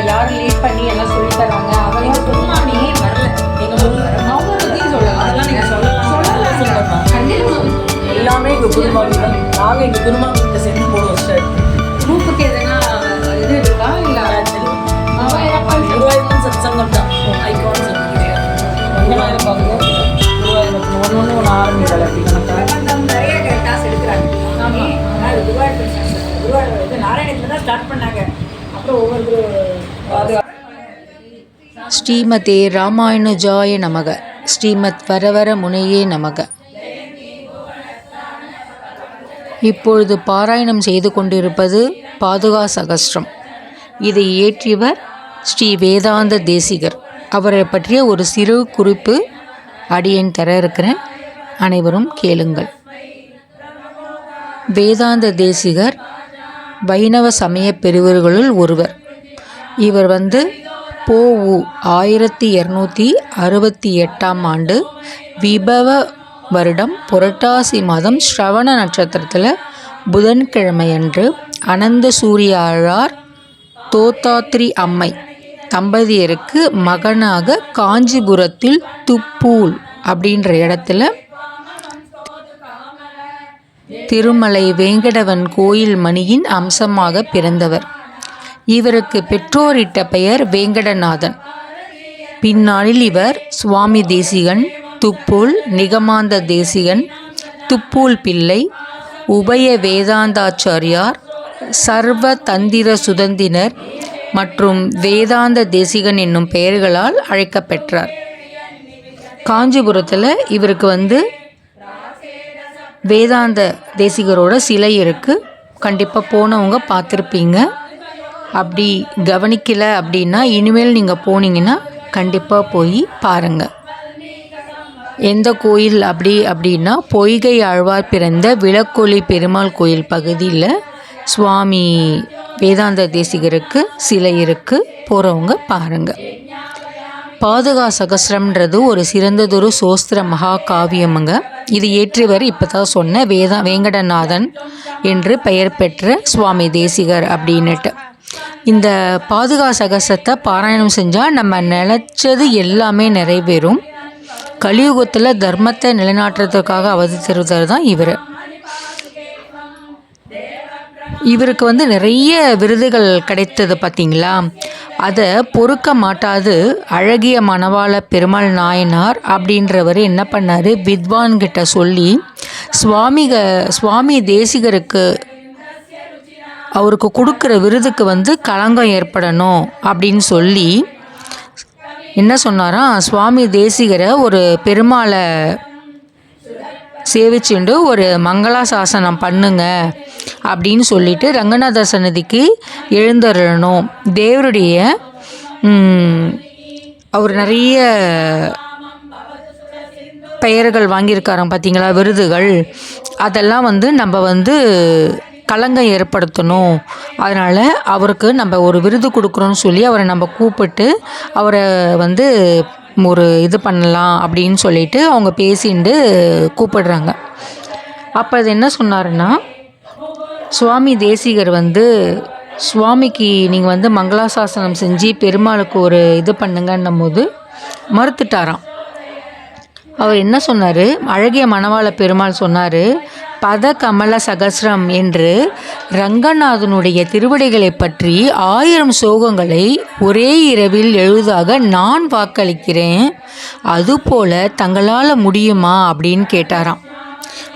யார் லீட் பண்ணி எல்லாம் சொல்லி தராங்க? அவங்க குருமானி வரல, எங்கள் அவங்க பற்றி சொல்லலாம். அதெல்லாம் நீங்கள் சொல்லலாம். எல்லாமே எங்கள் குருமானி தான். நாங்கள் எங்கள் குருமானிட்ட சேர்ந்து 3 வருஷம் எடுத்து குரூப்புக்கு எதுனா இது இருக்கா? இல்லை குருவாயூர் சத்சங்கம் தான் ஐகான்ஸ் குருவாயூர் பார்க்கணும். குருவாயூர் ஒன்று ஆரம்பிக்கல அப்படி கணக்காக நிறைய கிளாஸ் எடுக்கிறாங்க. குருவாயூர் இது நாராயணத்தில் தான் ஸ்டார்ட் பண்ணாங்க. அப்புறம் ஒவ்வொரு ஸ்ரீமதே ராமானுஜாய நமக. ஸ்ரீமத் வரவர முனையே நமக. இப்பொழுது பாராயணம் செய்து கொண்டிருப்பது பாதுகா சகஸ்ரம். இதை இயற்றியவர் ஸ்ரீ வேதாந்த தேசிகர். அவரை பற்றிய ஒரு சிறு குறிப்பு அடியேன் தர இருக்கிறேன், அனைவரும் கேளுங்கள். வேதாந்த தேசிகர் வைணவ சமய பிரிவுகளுள் ஒருவர். இவர் பொ.உ. 1268ஆம் ஆண்டு விபவ வருடம் புரட்டாசி மாதம் ஸ்ரவண நட்சத்திரத்தில் புதன்கிழமையன்று அனந்த சூரியாழார் தோத்தாத்ரி அம்மை தம்பதியருக்கு மகனாக காஞ்சிபுரத்தில் துப்பூல் அப்படின்ற இடத்துல திருமலை வேங்கடவன் கோயில் மணியின் அம்சமாக பிறந்தவர். இவருக்கு பெற்றோரிட்ட பெயர் வேங்கடநாதன். பின்னாளில் இவர் சுவாமி தேசிகன், துப்பூல் நிகமாந்த தேசிகன், துப்பூல் பிள்ளை, உபய வேதாந்தாச்சாரியார், சர்வ தந்திர சுதந்தினர் மற்றும் வேதாந்த தேசிகன் என்னும் பெயர்களால் அழைக்கப்பெற்றார். காஞ்சிபுரத்தில் இவருக்கு வேதாந்த தேசிகரோட சிலை இருக்குது. கண்டிப்பாக போனவங்க பார்த்துருப்பீங்க. அப்படி கவனிக்கல அப்படின்னா இனிமேல் நீங்கள் போனீங்கன்னா கண்டிப்பாக போய் பாருங்கள். எந்த கோயில் அப்படின்னா பொய்கை ஆழ்வார் பிறந்த விளக்கொலி பெருமாள் கோயில் பகுதியில் சுவாமி வேதாந்த தேசிகருக்கு சிலை இருக்குது. போகிறவங்க பாருங்கள். பாதுகா சகஸ்ரம்ன்றது ஒரு சிறந்ததொரு சோஸ்திர மகா காவியமுங்க. இது இயற்றியவர் இப்போ தான் சொன்ன வேங்கடநாதன் என்று பெயர் பெற்ற சுவாமி தேசிகர் அப்படின்னுட்டு. இந்த பாதுகா சகஸ்ரத்தை பாராயணம் செஞ்சால் நம்ம நினச்சது எல்லாமே நிறைவேறும். கலியுகத்தில் தர்மத்தை நிலைநாட்டுறதுக்காக அவதரித்தவர் தான் இவர். இவருக்கு நிறைய விருதுகள் கிடைத்தது பார்த்தீங்களா. அதை பொறுக்க மாட்டாது அழகிய மணவாள பெருமாள் நாயனார் அப்படின்றவர் என்ன பண்ணார், வித்வான்கிட்ட சொல்லி சுவாமி தேசிகருக்கு அவருக்கு கொடுக்குற விருதுக்கு களங்கம் ஏற்படணும் அப்படின்னு சொல்லி என்ன சொன்னாராம், சுவாமி தேசிகரை ஒரு பெருமாளை சேவிச்சுண்டு ஒரு மங்களாசாசனம் பண்ணுங்க அப்படின்னு சொல்லிட்டு ரங்கநாத சன்னதிக்கு எழுந்தருளணும். தேவருடைய அவர் நிறைய பெயர்கள் வாங்கியிருக்காராம் பார்த்தீங்களா, விருதுகள். அதெல்லாம் நம்ம களங்கம் ஏற்படுத்தணும். அதனால் அவருக்கு நம்ம ஒரு விருது கொடுக்குறோன்னு சொல்லி அவரை நம்ம கூப்பிட்டு அவரை ஒரு இது பண்ணலாம் அப்படின்னு சொல்லிட்டு அவங்க பேசிட்டு கூப்பிடுறாங்க. அப்போ அது என்ன சொன்னாருன்னா, சுவாமி தேசிகர் சுவாமிக்கு நீங்கள் மங்களாசாசனம் செஞ்சு பெருமாளுக்கு ஒரு இது பண்ணுங்கன்னும் போது மறுத்துட்டாராம். அவர் என்ன சொன்னார், அழகிய மணவாள பெருமாள் சொன்னார், பத கமல சகஸ்ரம் என்று ரங்கநாதனுடைய திருவடிகளை பற்றி 1000 ஸ்லோகங்களை ஒரே இரவில் எழுதாக நான் வாக்களிக்கிறேன். அதுபோல தங்களால் முடியுமா அப்படின்னு கேட்டாராம்.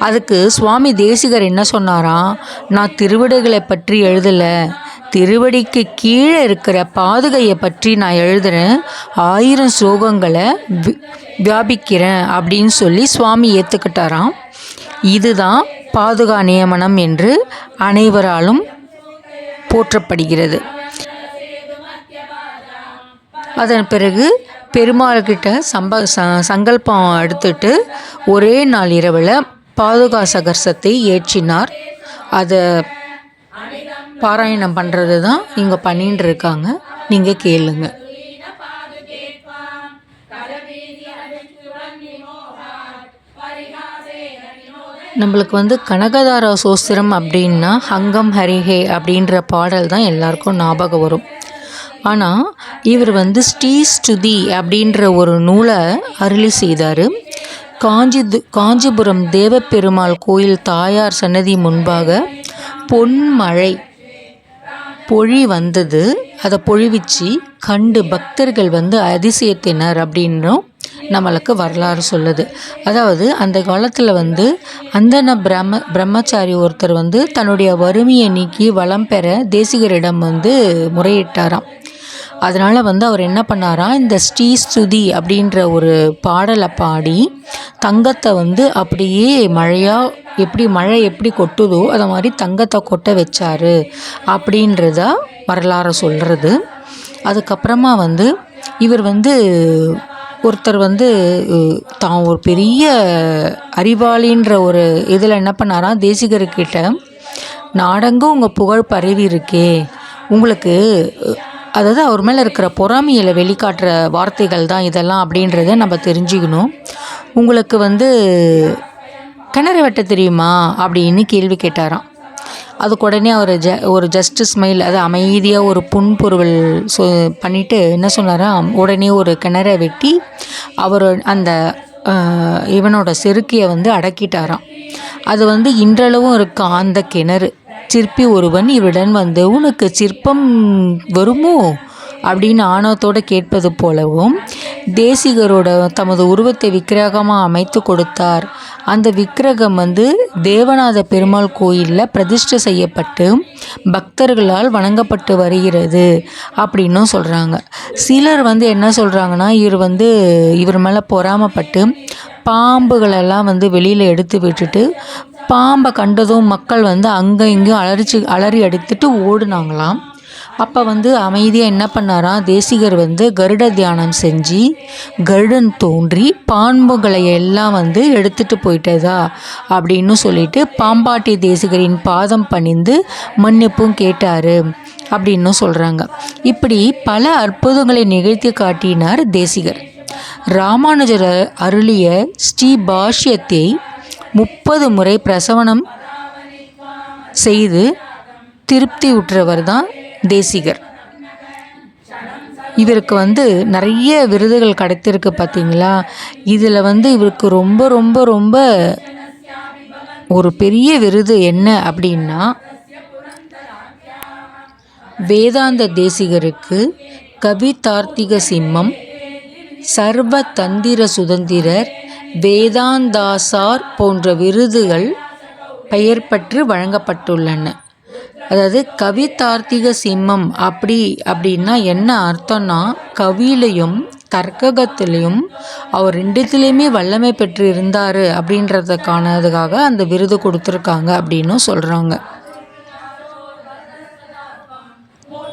அதுக்கு சுவாமி தேசிகர் என்ன சொன்னாராம், நான் திருவடிகளை பற்றி எழுதலை, திருவடிக்கு கீழே இருக்கிற பாதுகையை பற்றி நான் எழுதுகிறேன், 1000 ஸ்லோகங்களை வியாபிக்கிறேன் அப்படின்னு சொல்லி சுவாமி ஏற்றுக்கிட்டாராம். இதுதான் பாதுகா நியமனம் என்று அனைவராலும் போற்றப்படுகிறது. அதன் பிறகு பெருமாள்கிட்ட சங்கல்பம் எடுத்துட்டு ஒரே நாள் இரவில் பாதுகா சகஸ்ரத்தை ஏற்றினார். அதை பாராயணம் பண்ணுறது தான் இங்கே பண்ணிட்டு இருக்காங்க. நீங்கள் கேளுங்க. நம்மளுக்கு கனகதாரா சோஸ்திரம் அப்படின்னா ஹங்கம் ஹரிஹே அப்படின்ற பாடல் தான் எல்லாருக்கும் ஞாபகம் வரும். ஆனால் இவர் வந்து ஸ்ரீஸ்துதி அப்படின்ற ஒரு நூலை அருளி செய்தார். காஞ்சிபுரம் தேவப்பெருமாள் கோயில் தாயார் சன்னதி முன்பாக பொன்மழை பொழி வந்தது. அதை பொழிவிச்சு கண்டு பக்தர்கள் வந்து அதிசயத்தினர் அப்படின்னும் நம்மளுக்கு வரலாறு சொல்லுது. அதாவது அந்த காலத்தில் வந்து அந்தன பிரம்மச்சாரி ஒருத்தர் வந்து தன்னுடைய வறுமையை நீக்கி வளம் பெற தேசிகரிடம் வந்து முறையிட்டாராம். அதனால் வந்து அவர் என்ன பண்ணாராம், இந்த ஸ்ரீஸ்துதி அப்படின்ற ஒரு பாடலை பாடி தங்கத்தை வந்து அப்படியே மழை எப்படி கொட்டுதோ அதை மாதிரி தங்கத்தை கொட்ட வச்சாரு அப்படின்றத வரலாறு சொல்கிறது. அதுக்கப்புறமா வந்து இவர் வந்து ஒருத்தர் வந்து தான் ஒரு பெரிய அறிவாளின்ற ஒரு இதில் என்ன பண்ணாராம், தேசிகர்கிட்ட நாடெங்கும் உங்கள் புகழ் பரவி இருக்கே, உங்களுக்கு அதாவது அவர் மேலே இருக்கிற பொறாமையில் வெளிக்காட்டுற வார்த்தைகள் தான் இதெல்லாம் அப்படின்றத நம்ம தெரிஞ்சுக்கணும். உங்களுக்கு வந்து கிணறு வெட்ட தெரியுமா அப்படின்னு கேள்வி கேட்டாராம். அதுக்கு உடனே அவர் ஒரு ஜஸ்ட் ஸ்மைல், அது அமைதியாக ஒரு புன்பொருள் பண்ணிவிட்டு என்ன சொன்னாராம், உடனே ஒரு கிணறை வெட்டி அவர் அந்த இவனோட செருக்கியை வந்து அடக்கிட்டாராம். அது வந்து இன்றளவும் இருக்கான் அந்த கிணறு. சிற்பி ஒருவன் இவருடன் வந்து உனக்கு சிற்பம் வருமோ அப்படின்னு ஆணவத்தோடு கேட்பது போலவும் தேசிகரோட தமது உருவத்தை விக்கிரகமாக அமைத்து கொடுத்தார். அந்த விக்கிரகம் வந்து தேவநாத பெருமாள் கோயிலில் பிரதிஷ்டை செய்யப்பட்டு பக்தர்களால் வணங்கப்பட்டு வருகிறது அப்படின்னும் சொல்கிறாங்க. சிலர் வந்து என்ன சொல்கிறாங்கன்னா, இவர் மேலே பொறாமப்பட்டு பாம்புகளெல்லாம் வந்து வெளியில் எடுத்து விட்டுட்டு பாம்பை கண்டதும் மக்கள் வந்து அங்கே இங்கேயும் அலறி அடித்துட்டு ஓடுனாங்களாம். அப்போ வந்து அமைதியாக என்ன பண்ணாராம், தேசிகர் வந்து கருட தியானம் செஞ்சு கருடன் தோன்றி பாம்புகளை எல்லாம் வந்து எடுத்துகிட்டு போயிட்டதா அப்படின்னு சொல்லிட்டு பாம்பாட்டி தேசிகரின் பாதம் பணிந்து மன்னிப்பும் கேட்டார் அப்படின்னு சொல்கிறாங்க. இப்படி பல அற்புதங்களை நிகழ்த்தி காட்டினார் தேசிகர். ராமானுஜர் அருளிய ஸ்ரீ பாஷ்யத்தை 30 முறை பிரசவனம் செய்து திருப்தி உற்றவர் தான் தேசிகர். இவருக்கு வந்து நிறைய விருதுகள் கிடைத்திருக்கு பார்த்தீங்களா. இதில் வந்து இவருக்கு ரொம்ப ரொம்ப ரொம்ப ஒரு பெரிய விருது என்ன அப்படின்னா, வேதாந்த தேசிகருக்கு கவிதார்த்திக சிம்மம், சர்வ தந்திர சுதந்திரர், வேதாந்தாசார் போன்ற விருதுகள் பெயர் பெற்று வழங்கப்பட்டுள்ளன. அதாவது கவிதார்த்திக சிம்மம் அப்படின்னா என்ன அர்த்தம்னா, கவியிலையும் தர்க்ககத்திலையும் அவர் 2த்துலேயுமே வல்லமை பெற்று இருந்தார் அப்படின்றதுக்கானதுக்காக அந்த விருது கொடுத்துருக்காங்க அப்படின்னு சொல்கிறாங்க.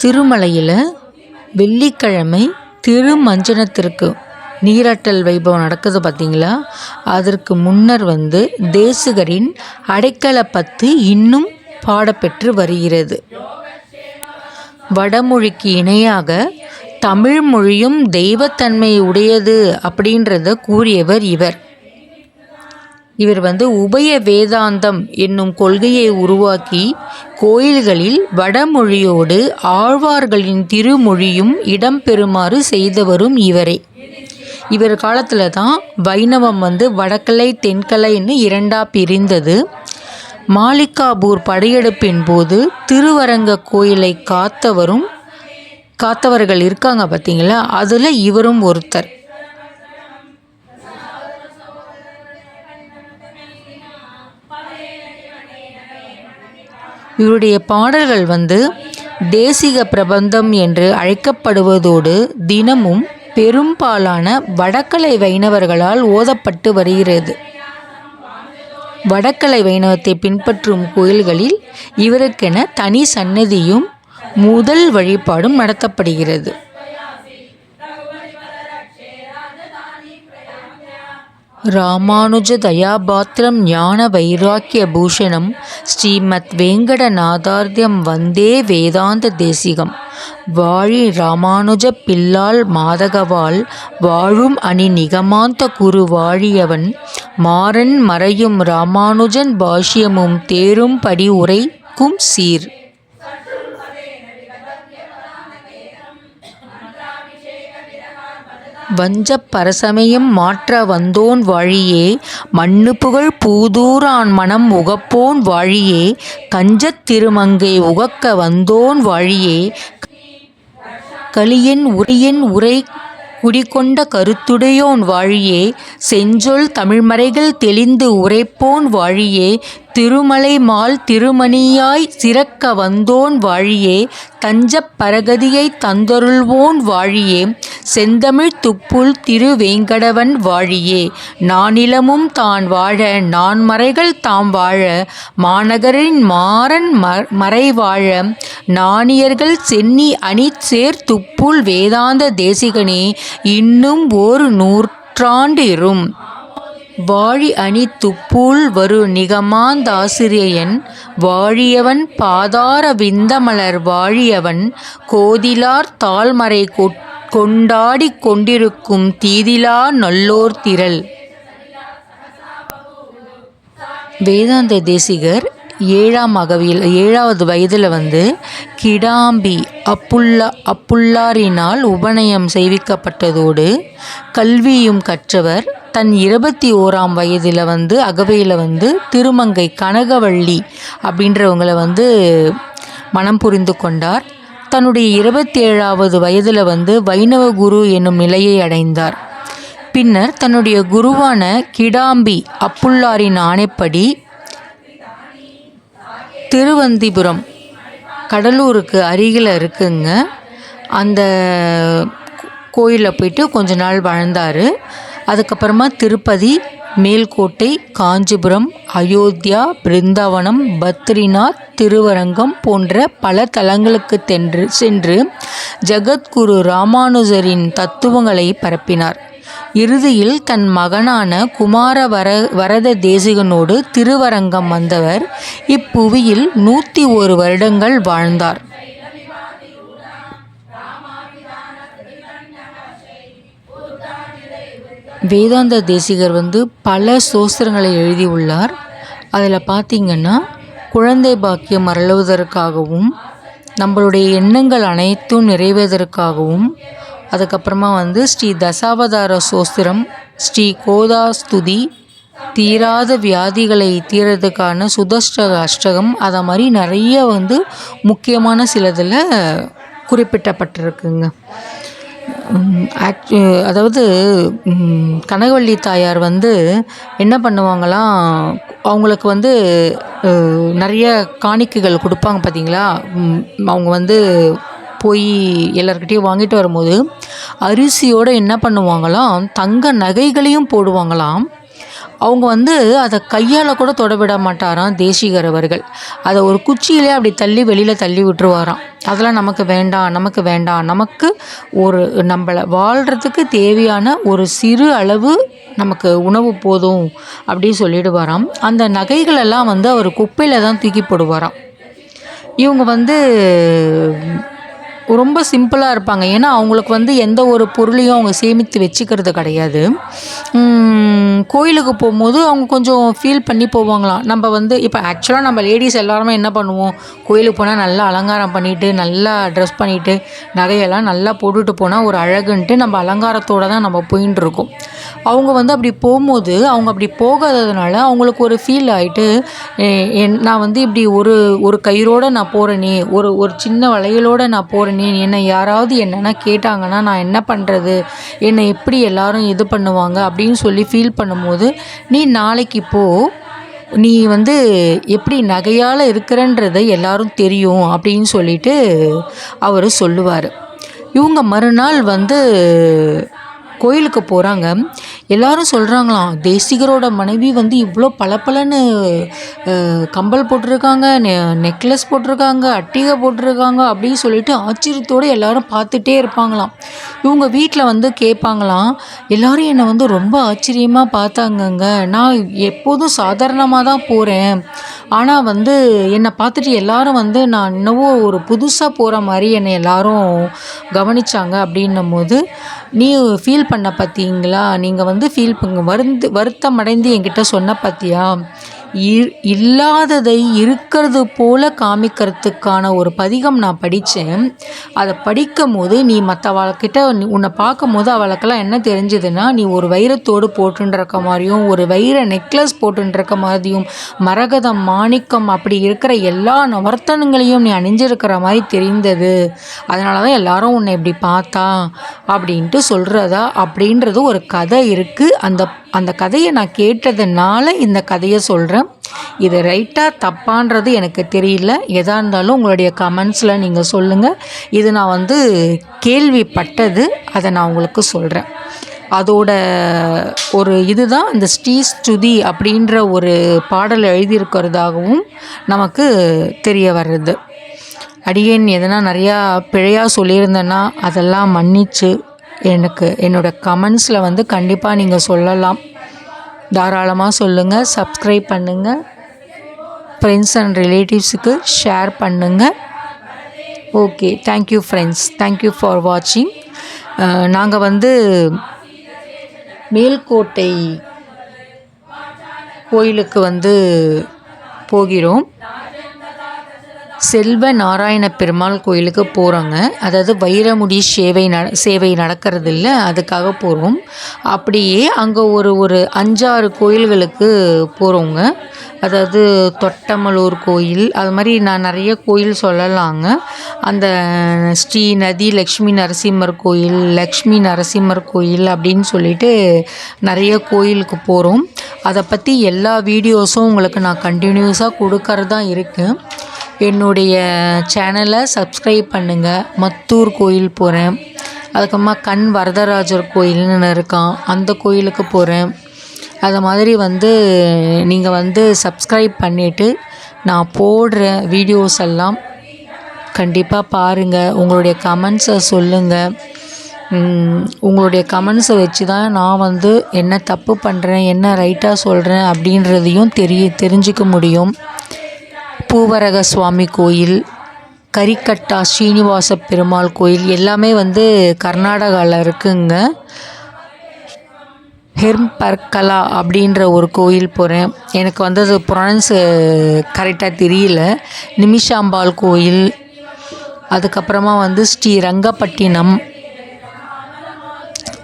திருமலையில் வெள்ளிக்கிழமை திருமஞ்சனத்திற்கு நீராட்டல் வைபவம் நடக்குது பார்த்தீங்களா. அதற்கு முன்னர் வந்து தேசிகரின் அடைக்கல பத்து இன்னும் பாடப்பெற்று வருகிறது. வடமொழிக்கு இணையாக தமிழ் மொழியும் தெய்வத்தன்மை உடையது அப்படின்றத கூறியவர் இவர் வந்து உபய வேதாந்தம் என்னும் கொள்கையை உருவாக்கி கோயில்களில் வடமொழியோடு ஆழ்வார்களின் திருமொழியும் இடம்பெறுமாறு செய்தவரும் இவரே. இவர் காலத்தில் தான் வைணவம் வந்து வடக்கலை தென்கலைன்னு 2ஆக பிரிந்தது. மாலிகாபூர் படையெடுப்பின் போது திருவரங்க கோயிலை காத்தவர்கள் இருக்காங்க பார்த்தீங்களா, அதில் இவரும் ஒருத்தர். இவருடைய பாடல்கள் வந்து தேசிக பிரபந்தம் என்று அழைக்கப்படுவதோடு தினமும் பெரும்பாலான வடக்கலை வைணவர்களால் ஓதப்பட்டு வருகிறது. வடக்கலை வைணவத்தை பின்பற்றும் கோயில்களில் இவருக்கென தனி சன்னதியும் முதல் வழிபாடும் நடத்தப்படுகிறது. ராமானுஜ தயாபாத்திரம் ஞான வைராக்கிய பூஷணம் ஸ்ரீமத் வேங்கடநாதார்த்தியம் வந்தே வேதாந்த தேசிகம். வாழி ராமானுஜ பில்லால் மாதகவாள் வாழும் அணி நிகமாந்த குரு வாழியவன் மாறன் மறையும் ராமானுஜன் பாஷ்யமும் தேரும் படி உரைக்கும் சீர். வஞ்சப் பரசமயம் மாற்ற வந்தோன் வாழியே, மண்ணு புகழ் பூதூரான் மனம் உகப்போன் வாழியே, கஞ்சத் திருமங்கை உகக்க வந்தோன் வாழியே, களியன் உரையன் உரை குடிகொண்ட கருத்துடையோன் வாழியே, செஞ்சொல் தமிழ்மறைகள் தெளிந்து உரைப்போன் வாழியே, திருமலை மால் திருமணியாய் சிறக்க வந்தோன் வாழியே, தஞ்சப் பரகதியைத் தந்தருள்வோன் வாழியே, செந்தமிழ் துப்புள் திருவேங்கடவன் வாழியே, நானிலமும் தான் வாழ நான்மறைகள் தாம் வாழ, மாநகரின் மாறன் மறை வாழ, நாணியர்கள் சென்னி அணிசேர் துப்புள் வேதாந்த தேசிகனே, இன்னும் ஓர் நூற்றாண்டு இரும். வாழி அணி துப்பூல் வரு நிகமாந்தாசிரியன் வாழியவன் பாதார விந்தமலர் வாழியவன், கோதிலார் தாழ்மறை கொண்டாடிக் கொண்டிருக்கும் தீதிலா நல்லோர் திரள். வேதாந்த தேசிகர் 7வது வயதில் கிடாம்பி அப்புல்லாரினால் உபநயம் செய்விக்கப்பட்டதோடு கல்வியும் கற்றவர். தன் 21ஆம் வயதில் அகவையில் திருமங்கை கனகவள்ளி அப்படின்றவங்களை மனம் புரிந்து கொண்டார். தன்னுடைய 27வது வயதில் வைணவ குரு என்னும் நிலையை அடைந்தார். பின்னர் தன்னுடைய குருவான கிடாம்பி அப்புல்லாரின் ஆணைப்படி திருவந்திபுரம் கடலூருக்கு அருகில் இருக்குங்க, அந்த கோயிலில் போயிட்டு கொஞ்ச நாள் வாழ்ந்தார். அதுக்கப்புறமா திருப்பதி, மேல்கோட்டை, காஞ்சிபுரம், அயோத்தியா, பிருந்தாவனம், பத்ரிநாத், திருவரங்கம் போன்ற பல தலங்களுக்கு சென்று ஜகத்குரு ராமானுஜரின் தத்துவங்களை பரப்பினார். இறுதியில் தன் மகனான குமார வரத தேசிகனோடு திருவரங்கம் வந்தவர் இப்புவியில் 101 வருடங்கள் வாழ்ந்தார். வேதாந்த தேசிகர் பல ஸ்தோத்திரங்களை எழுதியுள்ளார். அதில் பார்த்திங்கன்னா, குழந்தை பாக்கியம் அருளுவதற்காகவும், நம்மளுடைய எண்ணங்கள் அனைத்தும் நிறைவேறுவதற்காகவும், அதுக்கப்புறமா ஸ்ரீ தசாவதார சோஸ்திரம், ஸ்ரீ கோதாஸ்துதி, தீராத வியாதிகளை தீரதுக்கான அஷ்டகம், அதை மாதிரி நிறைய முக்கியமான சிலதில் குறிப்பிட்டப்பட்டிருக்குங்க. அதாவது கனகவள்ளி தாயார் என்ன பண்ணுவாங்களாம், அவங்களுக்கு நிறைய காணிக்கைகள் கொடுப்பாங்க பார்த்தீங்களா. அவங்க போய் எல்லார்கிட்டையும் வாங்கிட்டு வரும்போது அரிசியோடு என்ன பண்ணுவாங்களாம், தங்க நகைகளையும் போடுவாங்களாம். அவங்க அதை கையால் கூட தொட விட மாட்டாராம் தேசிகர் அவர்கள். அதை ஒரு குச்சியிலே அப்படி தள்ளி வெளியில் தள்ளி விட்டுருவாராம். அதெல்லாம் நமக்கு வேண்டாம், நமக்கு வேண்டாம், நமக்கு ஒரு நம்மளை வாழ்கிறதுக்கு தேவையான ஒரு சிறு அளவு நமக்கு உணவு போதும் அப்படின்னு சொல்லிடுவாராம். அந்த நகைகளெல்லாம் அவர் குப்பையில் தான் தூக்கி போடுவாராம். இவங்க ரொம்ப சிம்பிளாக இருப்பாங்க. ஏன்னா அவங்களுக்கு எந்த ஒரு பொருளையும் அவங்க சேமித்து வச்சுக்கிறது கிடையாது. கோயிலுக்கு போகும்போது அவங்க கொஞ்சம் ஃபீல் பண்ணி போவாங்களாம். நம்ம இப்போ ஆக்சுவலாக நம்ம லேடிஸ் எல்லாருமே என்ன பண்ணுவோம், கோயிலுக்கு போனால் நல்லா அலங்காரம் பண்ணிவிட்டு, நல்லா ட்ரெஸ் பண்ணிவிட்டு, நகையெல்லாம் நல்லா போட்டுட்டு போனால் ஒரு அழகுன்ட்டு நம்ம அலங்காரத்தோடு தான் நம்ம போயின்னு இருக்கோம். அவங்க அப்படி போகும்போது, அவங்க அப்படி போகாததுனால அவங்களுக்கு ஒரு ஃபீல் ஆகிட்டு, நான் இப்படி ஒரு கயிறோடு நான் போகிறேனே, ஒரு சின்ன வளையலோடு நான் போகிறேனே, என்னை யாராவது என்னென்னா கேட்டாங்கன்னா நான் என்ன பண்ணுறது, என்னை எப்படி எல்லாரும் இது பண்ணுவாங்க அப்படின்னு சொல்லி ஃபீல் பண்ணும்போது, நீ நாளைக்கு போ, நீ எப்படி நகையால் இருக்கிறன்றதை எல்லாரும் தெரியும் அப்படின்னு சொல்லிட்டு அவர் சொல்லுவார். இவங்க மறுநாள் கோயிலுக்கு போகிறாங்க. எல்லாரும் சொல்கிறாங்களாம், தேசிகரோட மனைவி இவ்வளோ பளபளன்னு கம்பல் போட்டிருக்காங்க, நெக்லஸ் போட்டிருக்காங்க, அட்டிகை போட்டிருக்காங்க அப்படின்னு சொல்லிட்டு ஆச்சரியத்தோடு எல்லாரும் பார்த்துட்டே இருப்பாங்களாம். இவங்க வீட்டில் கேட்பாங்களாம், எல்லோரும் என்னை ரொம்ப ஆச்சரியமாக பார்த்தாங்கங்க, நான் எப்போதும் சாதாரணமாக தான் போகிறேன், ஆனால் என்னை பார்த்துட்டு எல்லாரும் நான் என்னவோ ஒரு புதுசாக போகிற மாதிரி என்னை எல்லாரும் கவனித்தாங்க அப்படின்னும் போது, நீ ஃபீல் பண்ண பார்த்தீங்களா, நீங்கள் ஃபீல் வருத்தம் அடைந்து என்கிட்ட சொன்ன பார்த்தியா, இல்லாததை இருக்கிறது போல காமிக்கிறதுக்கான ஒரு பதிகம் நான் படித்தேன். அதை படிக்கும் போது நீ மற்றவள்கிட்ட உன்னை பார்க்கும் போது அவளுக்கெல்லாம் என்ன தெரிஞ்சதுன்னா, நீ ஒரு வைரத்தோடு போட்டுருக்க மாதிரியும் ஒரு வைர நெக்லஸ் போட்டுருக்க மாதிரியும் மரகதம் மாணிக்கம் அப்படி இருக்கிற எல்லா நவர்த்தனங்களையும் நீ அணிஞ்சிருக்கிற மாதிரி தெரிந்தது. அதனால தான் எல்லாரும் உன்னை இப்படி பார்த்தா அப்படின்ட்டு சொல்கிறதா அப்படின்றது ஒரு கதை இருக்குது. அந்த கதையை நான் கேட்டதுனால இந்த கதையை சொல்கிறேன். இது ரைட்டாக தப்பான்றது எனக்கு தெரியல. எதாக இருந்தாலும் உங்களுடைய கமெண்ட்ஸில் நீங்கள் சொல்லுங்கள். இது நான் கேள்விப்பட்டது, அதை நான் உங்களுக்கு சொல்கிறேன். அதோட ஒரு இதுதான் இந்த ஸ்ரீஸ்துதி அப்படின்ற ஒரு பாடல் எழுதியிருக்கிறதாகவும் நமக்கு தெரிய வர்றது. அடியேன் எதனா நிறையா பிழையாக சொல்லியிருந்தேன்னா அதெல்லாம் மன்னிச்சு எனக்கு என்னோடய கமெண்ட்ஸில் கண்டிப்பாக நீங்கள் சொல்லலாம். தாராளமாக சொல்லுங்கள். சப்ஸ்கிரைப் பண்ணுங்கள். ஃப்ரெண்ட்ஸ் அண்ட் ரிலேட்டிவ்ஸுக்கு ஷேர் பண்ணுங்கள். Okay, thank you friends. Thank you for வாட்சிங். நாங்கள் மேல்கோட்டை கோயிலுக்கு போகிறோம். செல்வ நாராயண பெருமாள் கோயிலுக்கு போகிறோங்க. அதாவது வைரமுடி சேவை நடக்கிறது இல்லை, அதுக்காக போகிறோம். அப்படியே அங்கே ஒரு 5-6 கோயில்களுக்கு போகிறோங்க. அதாவது தொட்டமலூர் கோயில், அது மாதிரி நான் நிறைய கோயில் சொல்லலாங்க. அந்த ஸ்ரீ நதி லக்ஷ்மி நரசிம்மர் கோயில், லக்ஷ்மி நரசிம்மர் கோயில் அப்படின்னு சொல்லிட்டு நிறைய கோயிலுக்கு போகிறோம். அதை பற்றி எல்லா வீடியோஸும் உங்களுக்கு நான் கண்டினியூஸாக கொடுக்கறதா இருக்குது. என்னுடைய சேனலை சப்ஸ்கிரைப் பண்ணுங்கள். மத்தூர் கோயில் போகிறேன். அதுக்கப்புறமா கண் வரதராஜர் கோயில்னு இருக்கான், அந்த கோயிலுக்கு போகிறேன். அது மாதிரி நீங்கள் சப்ஸ்கிரைப் பண்ணிவிட்டு நான் போடுற வீடியோஸ் எல்லாம் கண்டிப்பாக பாருங்கள். உங்களுடைய கமெண்ட்ஸை சொல்லுங்கள். உங்களுடைய கமெண்ட்ஸை வச்சு தான் நான் என்ன தப்பு பண்ணுறேன், என்ன ரைட்டாக சொல்கிறேன் அப்படின்றதையும் தெரிஞ்சிக்க முடியும். பூவரக சுவாமி கோயில், கரிக்கட்டா ஸ்ரீனிவாச பெருமாள் கோயில் எல்லாமே கர்நாடகாவில் இருக்குங்க. ஹெர்ம்பர்கலா அப்படின்ற ஒரு கோயில் போகிறேன். எனக்கு அது ப்ரொனன்ஸு கரெக்டாக தெரியல. நிமிஷாம்பாள் கோயில், அதுக்கப்புறமா ஸ்ரீ ரங்கப்பட்டினம்,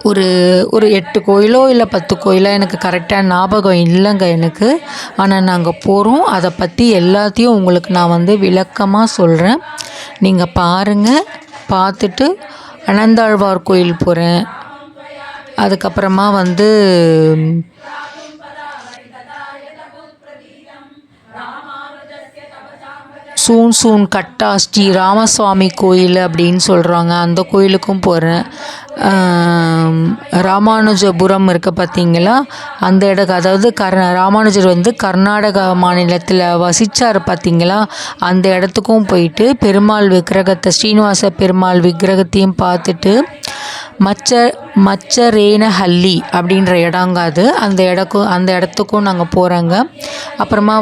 ஒரு 8 கோயிலோ இல்லை 10 கோயிலோ எனக்கு கரெக்டாக ஞாபகம் இல்லைங்க எனக்கு. ஆனால் நாங்கள் போகிறோம். அதை பற்றி எல்லாத்தையும் உங்களுக்கு நான் விளக்கமாக சொல்கிறேன். நீங்கள் பாருங்கள். பார்த்துட்டு அனந்தாழ்வார் கோயில் போகிறேன். அதுக்கப்புறமா சூன் கட்டா ஸ்ரீ ராமசுவாமி கோயில் அப்படின்னு சொல்கிறாங்க, அந்த கோயிலுக்கும் போகிறேன். ராமானுஜபுரம் இருக்குது பார்த்தீங்களா, அந்த இடத்துக்கு, அதாவது ராமானுஜர் கர்நாடகா மாநிலத்தில் வசித்தார் பார்த்தீங்களா, அந்த இடத்துக்கும் போயிட்டு பெருமாள் விக்கிரகத்தை, ஸ்ரீனிவாச பெருமாள் விக்கிரகத்தையும் பார்த்துட்டு மச்சரேனஹள்ளி அப்படின்ற இடங்க அது, அந்த இடத்துக்கும் நாங்கள் போகிறோங்க. அப்புறமா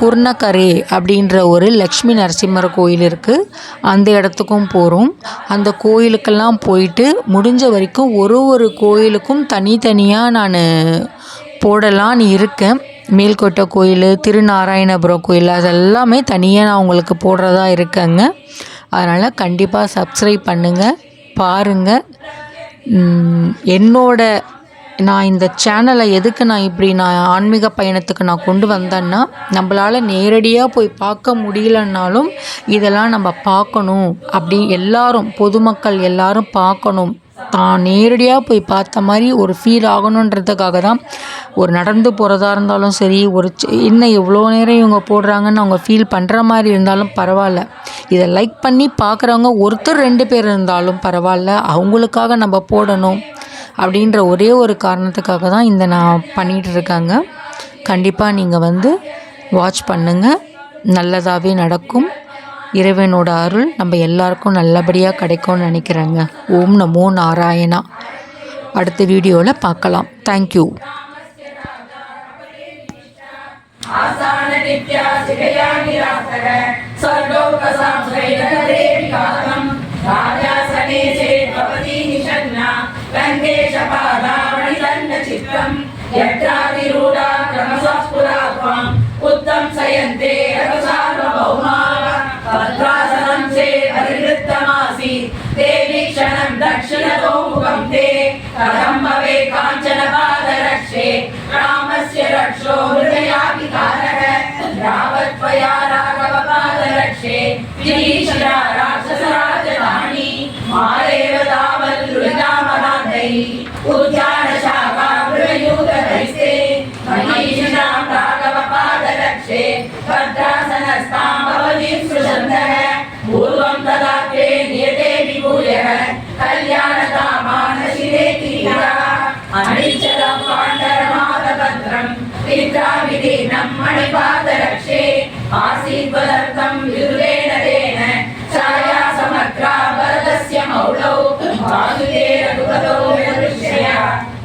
குர்ணக்கரே அப்படின்ற ஒரு லக்ஷ்மி நரசிம்மர் கோயில் இருக்குது, அந்த இடத்துக்கும் போகிறோம். அந்த கோயிலுக்கெல்லாம் போயிட்டு முடிஞ்ச வரைக்கும் ஒரு கோயிலுக்கும் தனித்தனியாக நான் போடலான்னு இருக்கேன். மேல்கோட்டை கோயில், திருநாராயணபுரம் கோயில், அதெல்லாமே தனியாக நான் உங்களுக்கு போடுறதா இருக்கேங்க. அதனால் கண்டிப்பாக சப்ஸ்கிரைப் பண்ணுங்கள், பாருங்கள். நான் இந்த சேனலை எதுக்கு நான் ஆன்மீக பயணத்துக்கு நான் கொண்டு வந்தேன்னா, நம்மளால் நேரடியாக போய் பார்க்க முடியலன்னாலும் இதெல்லாம் நம்ம பார்க்கணும், அப்படி எல்லாரும் பொதுமக்கள் எல்லாரும் பார்க்கணும், தான் நேரடியாக போய் பார்த்த மாதிரி ஒரு ஃபீல் ஆகணுன்றதுக்காக தான். ஒரு நடந்து போகிறதா இருந்தாலும் சரி, இன்னும் எவ்வளோ நேரம் இவங்க போடுறாங்கன்னு அவங்க ஃபீல் பண்ணுற மாதிரி இருந்தாலும் பரவாயில்ல, இதை லைக் பண்ணி பார்க்குறவங்க 1-2 பேர் இருந்தாலும் பரவாயில்ல, அவங்களுக்காக நம்ம போடணும் அப்படின்ற ஒரே ஒரு காரணத்துக்காக தான் நான் பண்ணிகிட்ருக்காங்க. கண்டிப்பாக நீங்கள் வாட்ச் பண்ணுங்கள். நல்லதாகவே நடக்கும். இறைவனோட அருள் நம்ம எல்லாருக்கும் நல்லபடியாக கிடைக்கும்னு நினைக்கிறேங்க. ஓம் நமோ நாராயணா. அடுத்த வீடியோவில் பார்க்கலாம். தேங்க்யூ. यत्राविरूढा क्रमशः स्फुरा त्वाम् जयन्ते सार्वभौमा भद्रासनं से परिवृत्तमासी देवी क्षणं दक्षिणतो मुखं ते कथं भवे काञ्चन पादरक्षे रामस्य रक्षो हृदयाभिकारः यावत् त्वया राघव पादरक्षे विभीषणा राक्षसराजधानी मारेव तावत् दुरितामनादैः उद्यानशाखा मृगयूतैस्ते महिषिणां राघव पादरक्षे भद्रासनस्तां भवतीं सृजन्तः पूर्वं तदा ते नियते विभूयः कल्याणतामानशिरे किरीटः अनिच्छलं पाण्डरमातभद्रं विद्राविदीनं मणिपादरक्षे आसीद्वदर्थं विदुरेण तेन छाया समग्रा वरदस्य मौलौ वासुदे रघुपतौ विदृश्यया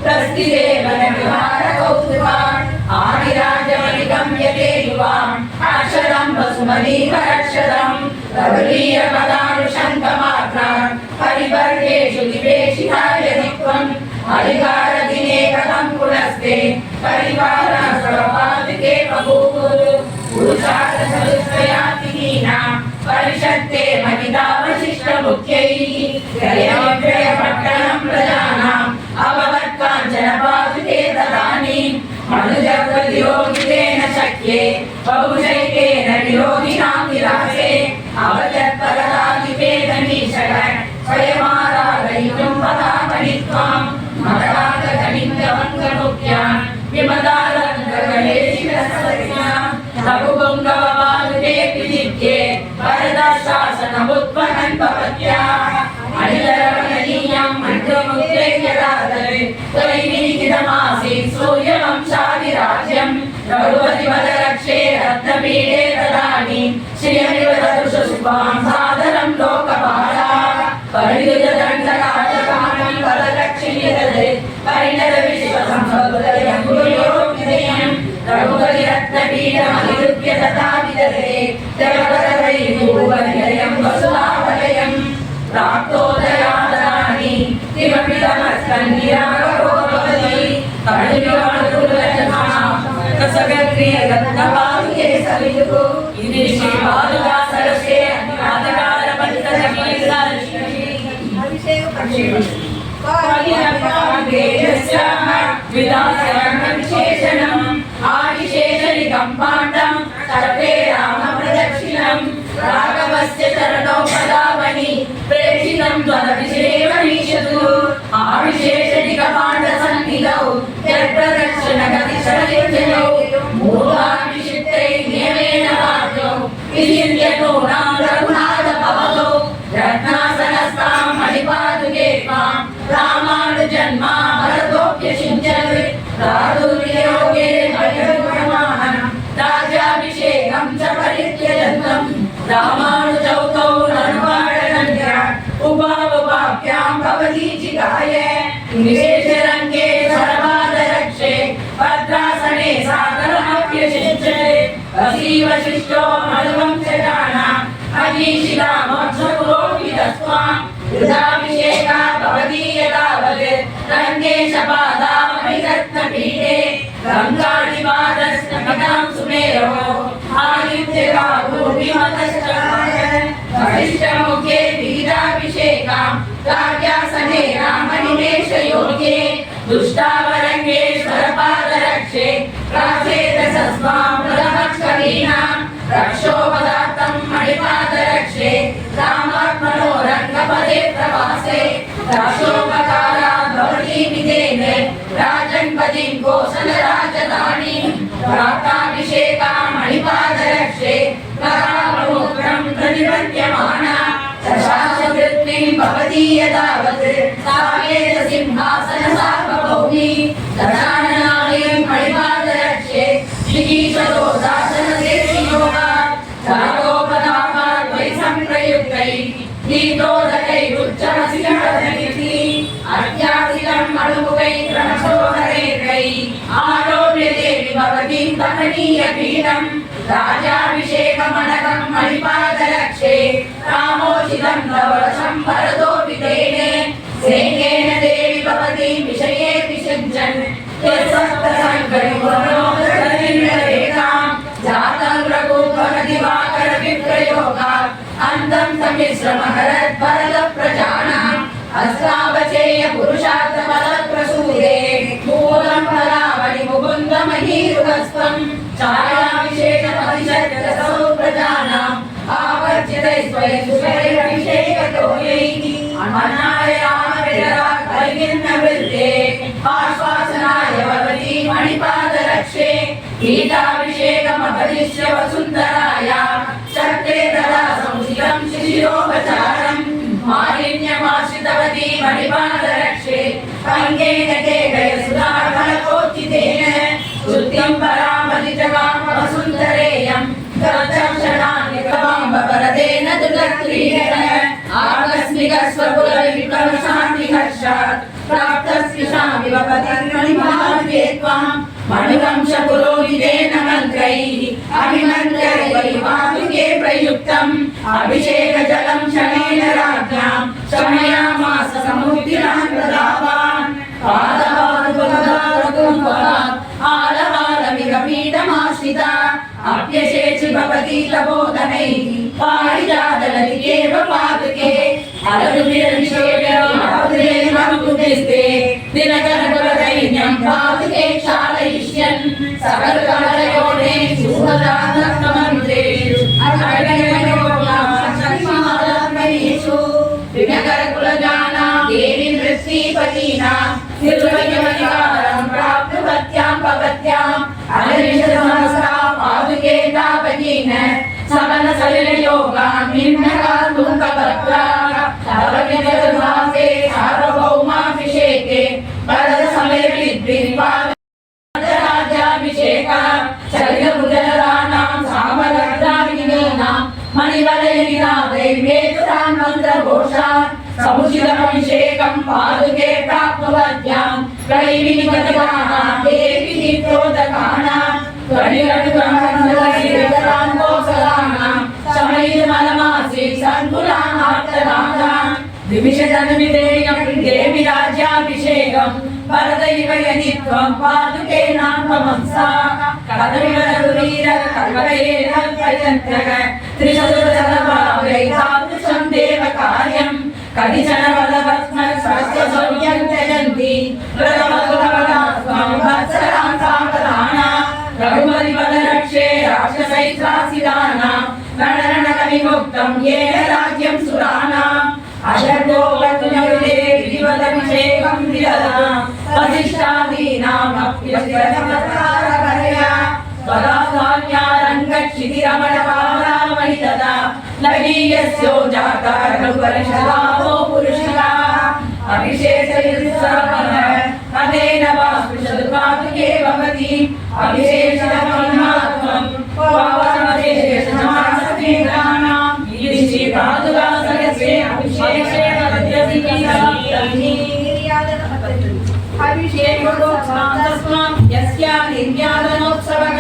प्रस्थिते वनविहारकौतुकान् आदिराजमनिगम्यते युवाम् अक्षरं वसुमतीकरक्षरं रघुवीरपदानुशङ्कमात्रान् परिवर्गेषु दिवेशिहाय दिक्त्वम् अधिकारदिने कथं पुनस्ते परिवाराश्रवपादिके बभूवुः पुरुषार्थचतुष्टयातिहीनां परिषत्ते महितावशिष्टमुख्यैः जयविजयपट्टणं प्रजानाम् अभवत् काञ्चनपादुके तदानीं मनुजप्रतियोगितेन शक्ये बहुशैकेन विरोधिनां विलासे अवजत्परदादिवेदनीशः स्वयमाराधयितुं पदामणि त्वां मदागगणितवङ्गमुख्यान् विमदारङ्गगणेशिकसत्यान् रघुपुङ्गवपादुके विजित्ये वरदशासनमुत्पन्नं भवत्याः अनितरवनीयं मन्त्रमुक्ते यदादरे त्वयिनिहितमासीत् सूर्यवंशादिराज्यं रघुपतिपदरक्षे रत्नपीठे तदानीं श्रियमिव ददृशशुभां सादरं लोकपाला परिदुजदण्डकाटकानं वरदक्षिणिदधे परिणतविश्वसंभवदयं गुरुयोगिदयं रघुपतिरत्नपीठमधिरुह्य तथा विदधे जगदवैभूवनिलयं वसुधावलयं प्राप्तोदयादराणि किमपि तमस्कन्निराकरोपवति कणिविवाणुकुलजनां कसगक्रियरत्नपादुके सविदुः इति श्रीपादुकासरसे अधिकारपतितजमीर्दर्शिनी विशेषणम् आविशेषनिकं पाण्डं सर्वे रामप्रदक्षिणं राघवस्य चरणौ पदावनि प्रेषितं त्वदभिषेकमीशतु आविशेषनिकपाण्डसन्निधौ यत्प्रदक्षिणगतिशरयौ मूलाभिषिक्तै नियमेन वाक्यौ विचिन्त्यतूनां रघुनाथभवतौ रत्नासनस्तां मणिपादुके त्वां रामानुजन्मा भरतोऽप्यषिञ्चत् राधुर्ययोगे भयगुणमानं राज्याभिषेकं च परित्यजन्तं रामानुजौ तौ ननुवाडनन्य उपावपाभ्यां भवतीचिकाय निवेशरङ्गे सर्वादरक्षे भद्रासने सागरमप्यषिञ्चत् असीवशिष्टो मधुवंशजानाम् अजीशिला मोक्षपुरोहितस्त्वां कृताभिषेका भवती यदावत् रङ्गेशपादामणिरत्नपीठे गङ्गादिपादस्नमितां सुमेरोः आदित्यगाभूमिमतश्चकार वरिष्ठमुखे पीठाभिषेकां राज्यासने रामनिमेषयोगे दुष्टावरङ्गेश्वरपादरक्षे प्राचेतसस्वां प्रथमक्षरीणां रक्षोपदार्थं मणिपादरक्षे रामात्मनो रङ्गपदे प्रवासे रक्षोपकारात् भवती विधेन राजन्पतिं कोसलराजधानीं प्राप्ताभिषेका मणिपादरक्षे करामूत्रं प्रतिपद्यमाना शशासवृत्तिं भवती यदावत् सावेद सिंहासन सार्वभौमी दशाननालयं मणिपादरक्षे जिगीषतो दासनदेशियोगात् जागोपदामात् वै सम्प्रयुक्तैः गीतोदकैरुच्चमसिंहधनिति अत्याधिकम् अणुमुखैः क्रमशोहरेर्गैः आरोप्य देवि भवतीं कमनीयपीठम् राजाभिषेकमनकं मणिपादरक्षे रामोचितं नवरसं भरतोऽपि तेने सेनेन देवि भवतीं विषयेऽपि सिञ्चन् यत्सप्तसङ्करिपुरनोदरनिर्णयेतां जातं अन्तं समिश्रमहरत् भरत प्रजानाम् अस्त्रावचेय पुरुषार्थमलप्रसूदे मूलं परावणि मुकुन्द महीरुहस्तं छायाविशेषमधिशतसौ प्रजानाम् आवर्जितैस्वयसुषैरभिषेकतोयैः अनायामविदरात् परिगिन्नवृत्ते आश्वासनाय भवति मणिपादरक्षे गीताभिषेकमपदिश्य वसुन्धराया चक्रे तदा संशितं शिशिरोपचारम् मालिन्यमाश्रितवती मणिपादरक्षे पङ्केन केकयसुधाफलकोचितेन श्रुतिं परामदिजगाम वसुन्धरेयम् वरदेन दुर्लक्रीडेन आकस्मिकस्वकुलविप्लवशान्तिहर्षात् प्राप्तस्पृशामिव पतिर्मणिमार्गे त्वां मणिवंशपुरोहितेन मन्त्रैः अभिमन्त्रैः पादुके प्रयुक्तम् अभिषेकजलं शनेन राज्ञां शमयामास समुद्धिनां प्रदावान् पादपादुपदारकुम्भवात् आलवालमिकपीठमाश्रिता अप्यशेचि भवति तपोधनैः पारिजातलतिकेव पादुके अलरुभिरभिषेकमावृतेस्ते दिनकरकुलदैन्यं पादुके क्षालयिष्यन् सकलकमलयोने शूभदानमन्त्रेषु अगणयोगात्मनीषु दिनकरकुलजानां देवी वृत्तिपतीनां निर्वयमधिकारं प्राप्नुवत्यां भवत्याम् अनिर्विशदमनसा पादुके तापकीन समनसलिलयोगान् निम्नकातुङ्गभद्रा तवविदर्भासे सार्वभौमाभिषेके वरदसमयविद्विपादराज्याभिषेकः शैलभुजनराणां सामरग्राविनीनां मणिवलयनिनादैर्वेदुरान् मन्त्रघोषान् समुचितमभिषेकं पादुके प्राप्नुवत्यां त्रैविनिपतिकानां देवी दीप्तोदकानां त्वनिरनुगमनसलान् शमयितमलमासि सद्गुणानार्तनादान् विमिषजनविधेयं देवि राज्याभिषेकं वरदैव यदि त्वं पादुके नाममंसा कदमिव रघुवीर कल्पयेन प्रयन्त्रः त्रिशतुरशतभावैतादृशं देवकार्यं कतिचन वदवत्म स्वस्वसौख्यं त्यजन्ति प्रथमगुणवदात्मं वत्सरां सावधाना रघुपतिपदरक्षे राक्षसैत्रासिदानां रणरणकविमुक्तं येन राज्यं सुराणाम् अजगोपतुनयुते विधिवदभिषेकं विदधाम् वसिष्ठादीनामप्यस्यतमतारकरया स्वदासान्यारङ्गक्षितिरमणपावरामणि तदा लघीयस्यो जाता रघुवर्षभावो पुरुषः अभिषेचयुत्सवः अनेन वास्पृशदुपादुके भवति अभिषेचनमहिमात्मं पावनमशेषसमासमेधानां श्रीपादुकासनस्य अभिषेके अभिषेकोत्सवं यस्या निर्यातनोत्सवः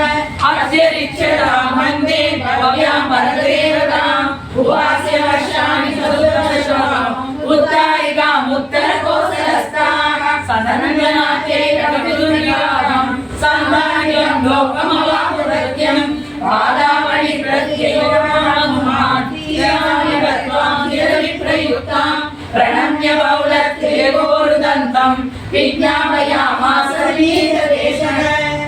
अक्षरिच्यतां वन्दे भव्यां वरदेवताम् उवास्य वर्षाणि चतुर्दशम् उत्तरायिकाम् उत्तरकोसलस्ताः सदनजनात्यैकविदुर्याम् सम्भाव्यं लोकमवापुरत्यं पादावणि प्रत्ययोत्वां प्रणम्य बौलत्येवोरुदन्तं विज्ञापयामास वीरदेशः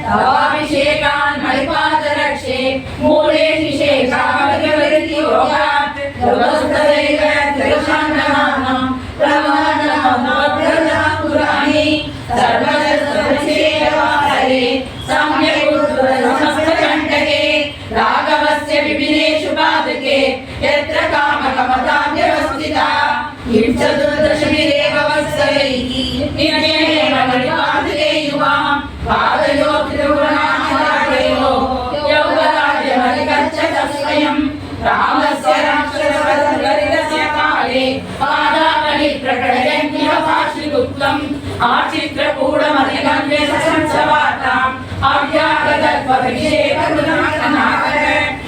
तवाभिषेकान् मणिपादरक्षे मूले निषेकामभिवृद्धि योगात् योगस्तदैव त्रिशान्तमानं प्रमाणमभद्रपुराणि सर्वदर्शनसेवाहरे सम्यक् राघवस्य विभिन्नेषु पादके यत्र कामकमताव्यवस्थिता चतुर्दशभिरेव वत्सरैः नित्येव मणिपादके युवां पादयोः यौवराज्यमधिगच्छत स्वयं रामस्य राक्षसवधगरितस्य काले पादावणि प्रकटयन्त्यः पार्श्वगुप्तम् आचित्रकूटमधिगम्य ससंसवाताम् अव्याहतत्वभिषेकगुणाकनाकर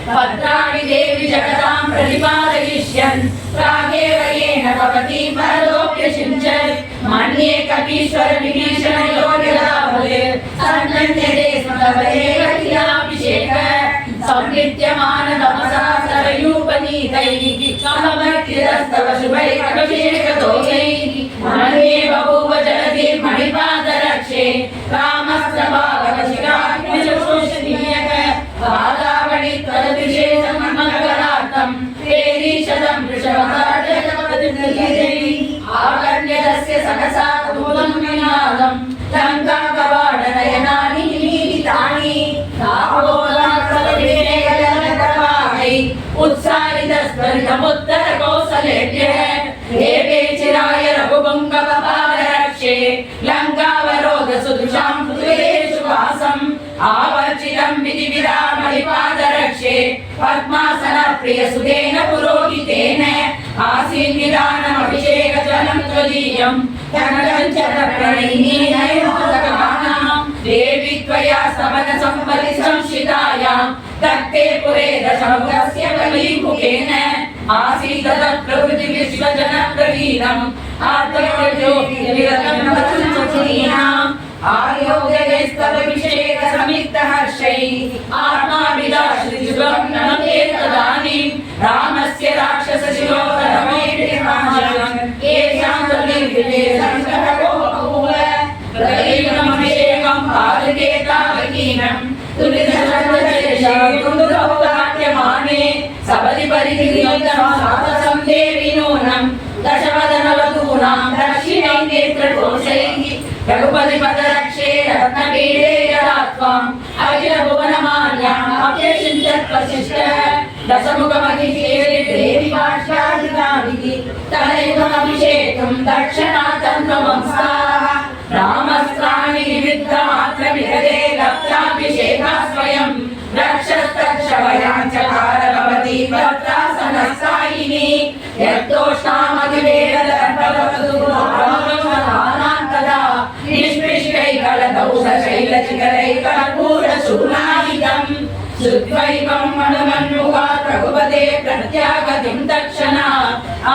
भद्राणि देवि जगतां प्रतिपादयिष्यन् प्रागेव येन भवति परलोक्यशिञ्चत् मन्ये कपीश्वर विभीषण योगिरावले सन्नन्यते स्मृतवरेव किलाभिषेकः संविद्यमान तमसा सरयूपनीतैः ततस्तव शुभैरभिषेकतोयैः मन्ये बभूव जगति मणिपादरक्षे रामस्त्रभागवशिखाग्निशुश्रूषणीयक पादावणि त्वदभिषेकमङ्गलार्थं तेरीशतं वृषभकार्यकपतिर्निधैः आकर्ण्यतस्य सहसा दूतं विनादं लङ्काकवाडनयनानि निमीलितानि उत्सारितस्फलितमुत्तरकौसलेभ्यः देवे चिराय रघुपुङ्गवपादरक्षे लङ्कावरोधसुदृशां पृथ्वीषु वासम् आवर्जितं विधिविरामणिपादरक्षे पद्मासनप्रियसुतेन पुरोहितेन आसीन्निदानमभिषेकजलं त्वदीयं कनकञ्चनप्रणयिनीनयोदकमानां देवी त्वया स्तवनसम्परिसंशितायां तत्ते पुरे दशमुखस्य बलीमुखेन आसीत् तत्प्रभृतिविश्वजनप्रवीणम् आत्मयोगिनिरतम् आर्योगैस्तवभिषेकसमिक्तहर्षैः आत्माभिलाषितुलं नमते तदानीं रामस्य राक्षसशिरोधरमेभिर्नाशनं येषां तद्विवेशं बभूव तदैवमभिषेकं पादके तावकीनं तुलितशब्दशेषाकुन्दुरौदाट्यमाने सबलि परिधिरितं साहसं देवि नूनं दशवदनवधूनां दक्षिणै नेत्रदोषैः रघुपतिपदरक्षे रत्नपीडे यदा त्वम् अखिलभुवनमान्याम् अभ्यषिञ्चत्वशिष्ट दशमुखमहिषेरि देवि भाष्यादिनाभिः तदैवमभिषेकं दक्षिणातं त्वमंसाः रामस्त्राणि निमित्तमात्रमिहते लब्धाभिषेका स्वयं रक्षस्तक्षवयाञ्चकार भवति भद्रासनस्तायिनी यत्तोष्णामधिवेदलर्भवतुनान्तदा निष्पिष्टैकलदौषशैलशिखरैकर्पूरशूलायुधम् श्रुत्वैवं मनुमन्मुखात् रघुपते प्रत्यागतिं तत्क्षणा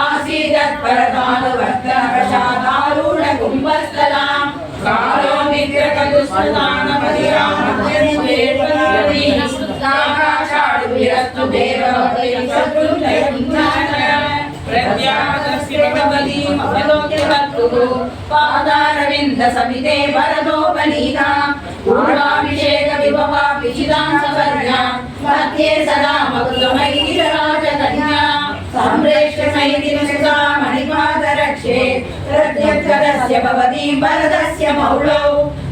आसीदत्परदानुवर्तनप्रसादारूढकुम्भस्थलां कालो निद्रकदुष्मदानमधिरामध्येषाढुभिरस्तु पादारविन्दसमिते वरदोपनीतां पूर्वाभिषेकविभवा पिचितां सवर्यां मध्ये सदा मधुरमैराजकन्या सम्प्रेष्टमैदिनुषा मणिपादरक्षे प्रत्यक्षरस्य भवति वरदस्य मौलौ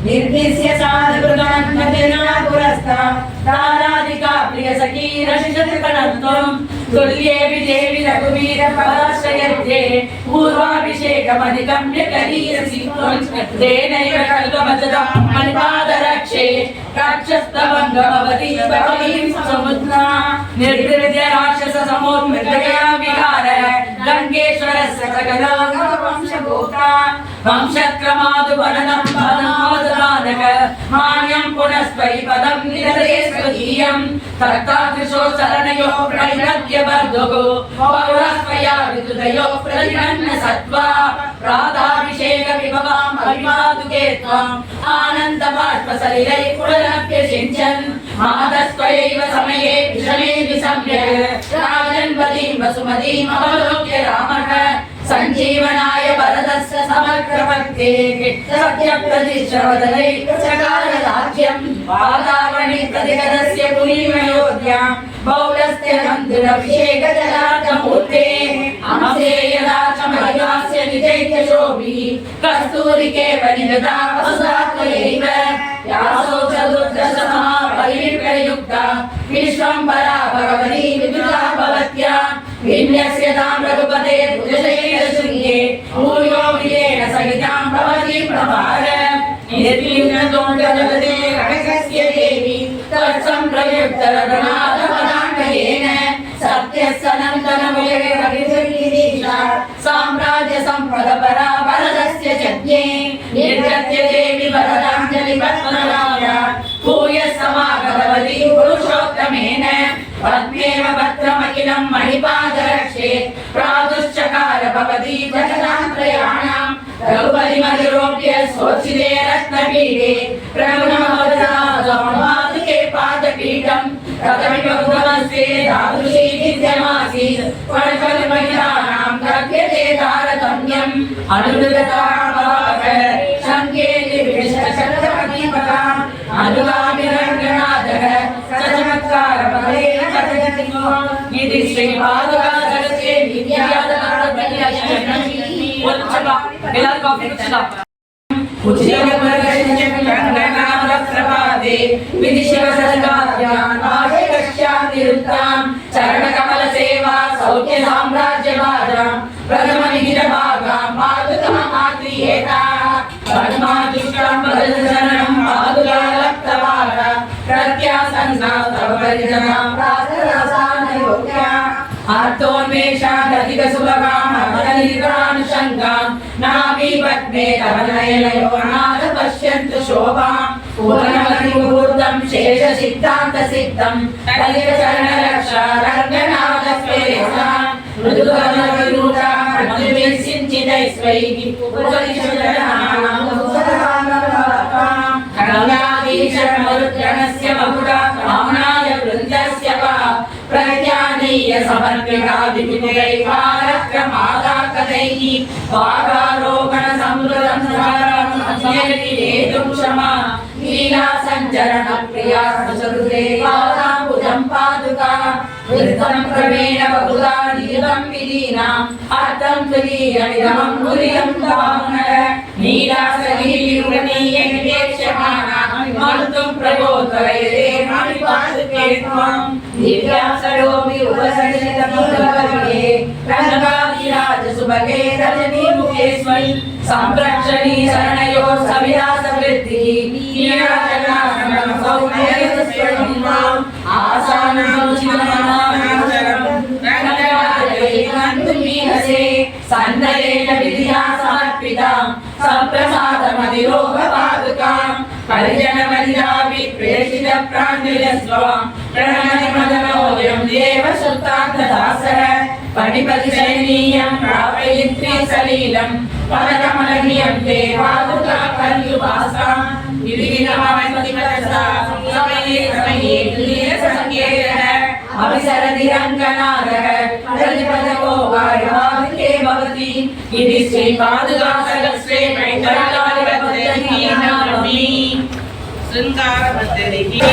निर्दिश्य साधुकृतान्मतिना पुरस्ता ताराधिका प्रियसखी रशिषत्कणत्वं तुल्येऽपि देवि रघुवीर पराश्रयत्ये पूर्वाभिषेकमधिगम्य करीयसि त्वं तेनैव कल्पमजदां मणिपादरक्षे राक्षस्तभङ्गमवति भवतीं समुद्रा निर्विद्य राक्षससमोन्मृतया विहार गङ्गेश्वरस्य सकलावंशगोत्रा वंशक्रमादुवननं पदमाददानक मान्यं पुनस्त्वयि पदं निदते स्वकीयं तत्तादृशो शरणयो प्रणिपद्य बर्धुको पौरस्त्वया विदुदयो प्रतिपन्न सत्त्वा प्राताभिषेकविभवां अभिमादुके त्वम् आनन्दबाष्पसलिलै पुनरभ्यषिञ्चन् मातस्त्वयैव समये विषमे विसम्यक् राजन्वतीं वसुमतीम् अवलोक्य रामः सञ्जीवनाय वरदस्य समग्रभक्ते सत्यप्रतिश्रवदनै चकारराज्यं वातावणि प्रतिगतस्य पुरीमयोध्यां बौलस्य मन्दिरभिषेकजलार्धमूर्ते अमसेयदाचमहिलास्य निजैत्यशोभिः कस्तूरिकेव निदता वसुधात्वयैव यासो चतुर्दशमा परिविप्रयुक्ता विश्वम्भरा भगवती विदुषा भवत्या विन्यस्यतां रघुपते भुजशैलशृङ्गे भूयो विजेन सहितां भवती प्रभार निर्विघ्नतोऽङ्गजगते कनकस्य देवी तत्सम्प्रयुक्तरघुनाथपदान्वयेन सत्यस्सनन्दनमुखेरभिषङ्गिरीशा साम्राज्यसम्पदपरा वरदस्य यज्ञे निर्गत्य देवी वरदाञ्जलिपद्मनाभा भूयः समागतवती पुरुषोत्तमेन पद्मेव भद्रमखिलं मणिपादरक्षे प्रादुश्चकार भवती जगदान्त्रयाणां रघुपतिमधिरोप्य सोचिते रत्नपीठे प्रगुणमवदाके पादपीठं कथमिव उगमस्ते तादृशी विद्यमासीत् पणकलिमहिलानां तारतम्यम् अनुदताभावः शङ्के निर्विशकटकटिपदाम् अनुगामिरङ्गनाथः सचमत्कारपदेन कथयति इति श्रीपादुकासरस्ये विद्याधराधन्यष्टमी उच्चला எல்லாரும் காஃபி குடிச்சலாம் उज्जयप्रदर्शनप्रभाते विधिशिवसर्गाभ्याम् आशयक्ष्यातिरुक्ताम् चरणकमलसेवा सौख्यसाम्राज्यवादाम् प्रथमविहितभागाम् मातुतममात्रियेताः पद्मादुष्टाम् पदशरणम् पादुलालप्तवार प्रत्यासन्नास्तव परिजनाम् प्रातरसानयोग्या आर्तोन्मेषादधिकसुलभाम् अमरनिरानुषङ्गाम् नाभिपद्मे तव नयनयो नाथ पश्यन्तु शोभाम् पूर्णमतिमुहूर्तम् शेषसिद्धान्तसिद्धम् कलितचरणरक्षा रङ्गनाथस्वेषाम् मृदुकमलविरूढाम् मधुभिर्सिञ्चितैस्वैः उपनिषदनाम् गङ्गाधीशमरुद्रणस्य बहुधा कामनाय वृन्दस्य वा प्रज्ञानीय समर्पितादिविजयैवारक्रमादाकदैः वागारोगण संवृतं स्मरणं क्षमा लीला सञ्चरण प्रिया ससुदेवादाम्बुजं पादुका वृद्धं क्रमेण बहुधा नीलं विलीनाम् अर्थं तुलीयमिदमं मुरियं तवाङ्गः नीलासलीलिङ्गनीय निवेक्ष्यमाना मर्तुं प्रबोधयते मणिपादुके त्वं दिव्यासरोमि उपसरितमुखवर्गे रङ्गाधिराजसुभगे रजनीमुखेश्वरि संरक्षणी शरणयो सविलासवृद्धिः नीलाचलासनं सौम्ययस्वरं आसानमुचितमनामन्तुमीहसे सन्नयेन विधिया समर्पिताम् सम्प्रसादमधिरोगपादुकाम् परिजनमदिरापि प्रेषितप्राञ्जलस्वम् प्रणमतिमदनोऽयं देवशुद्धान्तदासः पणिपतिशयनीयं प्रापयित्री सलीलं पदकमलनीयं ते पादुका पर्युपासाम् विधिविनमवतिमनसा समये समये तुल्यसङ्केतः अभिसरतिरङ्गनाथः प्रतिपदको वायुवादिके भवति इति श्रीपादुकासहस्रे मैत्रकालिकपद्धतिः नामि शृङ्गारपद्धतिः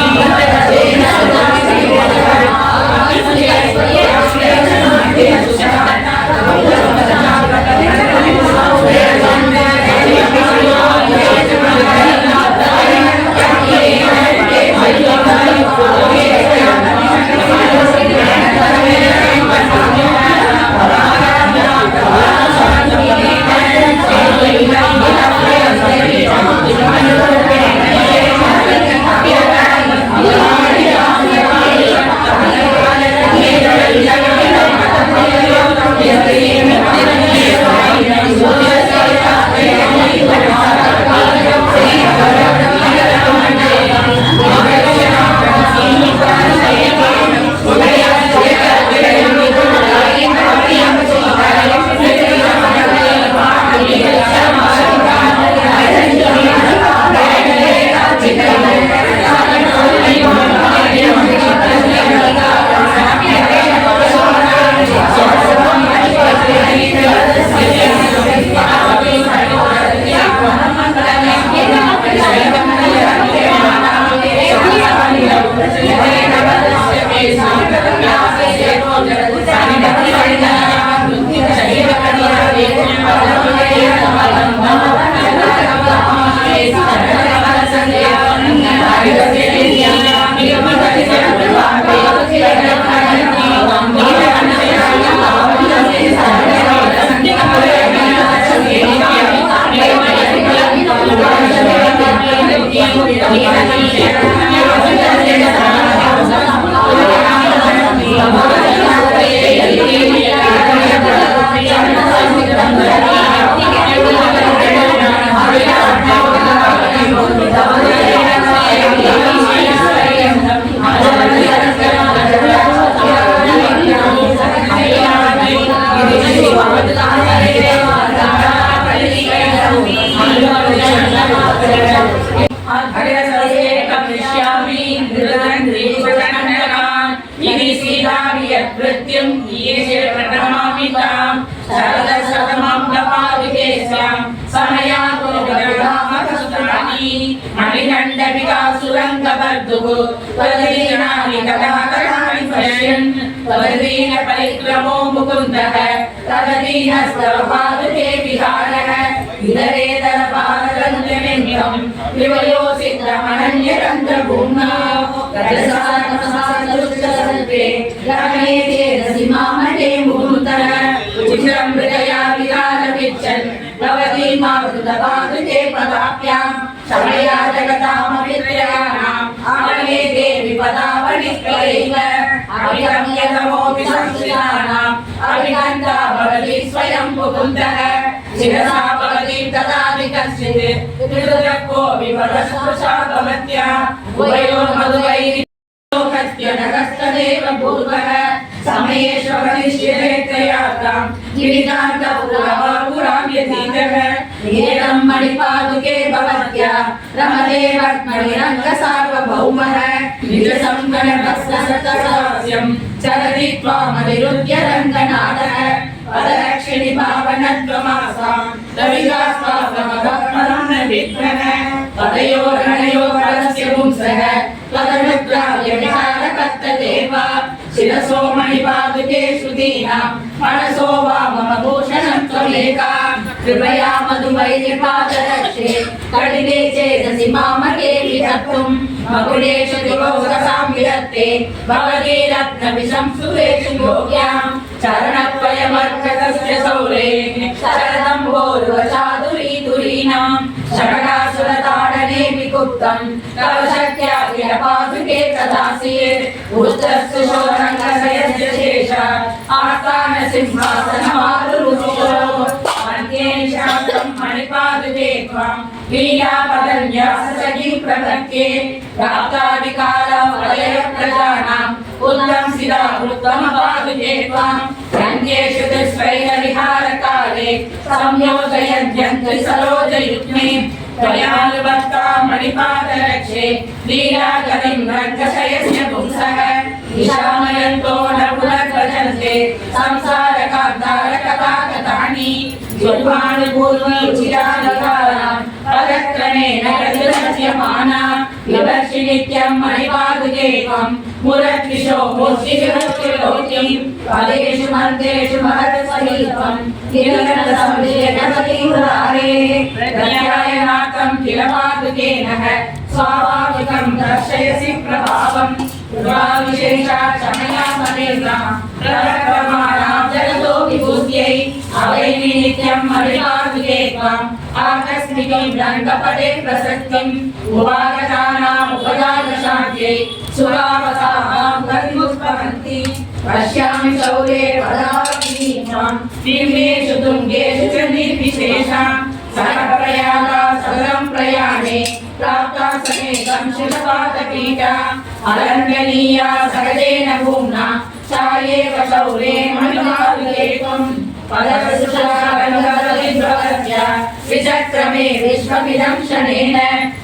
मणिकण्डविकासुरङ्गबर्धुः त्वदीनानि कथाकराणि पश्यन् त्वदीन परिक्रमो मुकुन्दः तदीनस्तव पादुके विहारः इदरेतरपादरञ्जनित्यं विवयो सिद्धमनन्यरन्ध्रभूम्ना रजसानमसादुष्टसल्पे रमणेते रसिमामहे मुकुन्दः उचिरं हृदया विकारविच्छन् भवती मातृपादुके पदाभ्यां क्षमया जगतामवित्रयाणाम् आवने देवि पदावनिष्कलैव अभिगम्यतमोऽपि संस्कृतानाम् अभिगन्ता भवति स्वयं मुकुन्दः शिरसा भवति तदापि कश्चित् त्रिदुरकोऽपि परस्पृशा भवत्या उभयोर्मधुवैः लोकस्य नगस्तदेव पूर्वः समयेश्वरनिश्चितेत्रयातां गिरिकान्तपुरां यतीतः एनं मणिपादुके भवत्या रमदेवत्मणिरङ्गसार्वभौमः निजसंगणभस्कसतसास्यं चरति त्वामनिरुद्य रङ्गनाथः पदरक्षिणि पावनत्वमासां रविदास्वामभक्मनं न विद्मः पदयोर्गणयोर्पदस्य पुंसः त्वदनुग्राह्य विहारकर्तदेव शिरसो मणिपादुके श्रुतीनां मनसो वामभूषणं त्वमेका कृपया मधुवैर्यपादरक्षे कटिले चेदसि मामके विधत्तुं मकुलेषु दिवौकसां विधत्ते भवती रत्नविशंसुरेषु योग्यां चरणद्वयमर्कतस्य सौरे शरदम्भोरुवचादुरीतुरीणां शकटासुरताडने विकुप्तं तव शक्या किल पादुके तदासीत् उष्टस्तु शोरङ्गशयस्य शेष आस्थानसिंहासनमारुरुषो मध्ये निशान्तं मणिपादुके त्वां लीलापदन्याससखीं प्रपद्ये प्राप्तादिकालवलयप्रजानाम् उल्लंसिता उत्तमपादुके त्वां रङ्गेषु दुष्वैरविहारकाले संयोजयन्त्यन्ति सरोजयुग्मे त्वयानुबद्धा मणिपादरक्षे लीलागतिं रङ्गशयस्य पुंसः निशामयन्तो न पुनर्भजन्ते संसारकान्तारकथाकथानि ज्वल्मानुपूर्वचिराधिकारां पदक्रमेण गतिरच्यमाना विवर्षि नित्यं मणिपादुके त्वं मुरद्विषो मूर्तिविभक्तिलोकिं पदेषु मन्त्रेषु महत्सहितं किलकलसंवेदनवतीमुरारे प्रत्यायनार्थं किल पादुके नः स्वाभाविकं दर्शयसि प्रभावं विशेषात् क्षमया मनेना प्रवर्तमानां जगतो विभूत्यै अवैमि नित्यं मणिपादुके त्वम् आकस्मिकीं रङ्गपटे प्रसक्तिं उपागतानाम् उपजातशान्त्यै सुरावतां गतिमुत्पहन्ति पश्यामि शौरे पदावतीनां बिम्बेषु तुङ्गेषु च निर्विशेषां सरप्रयागा सदरं प्रयाणे प्राप्ता समेतं शिलपादपीठा अलङ्घनीया सहजेन भूम्ना चायेव शौरे मणिपादुके त्वम् पदसुषारङ्गवतिभवत्या विचक्रमे विश्वमिदं शनेन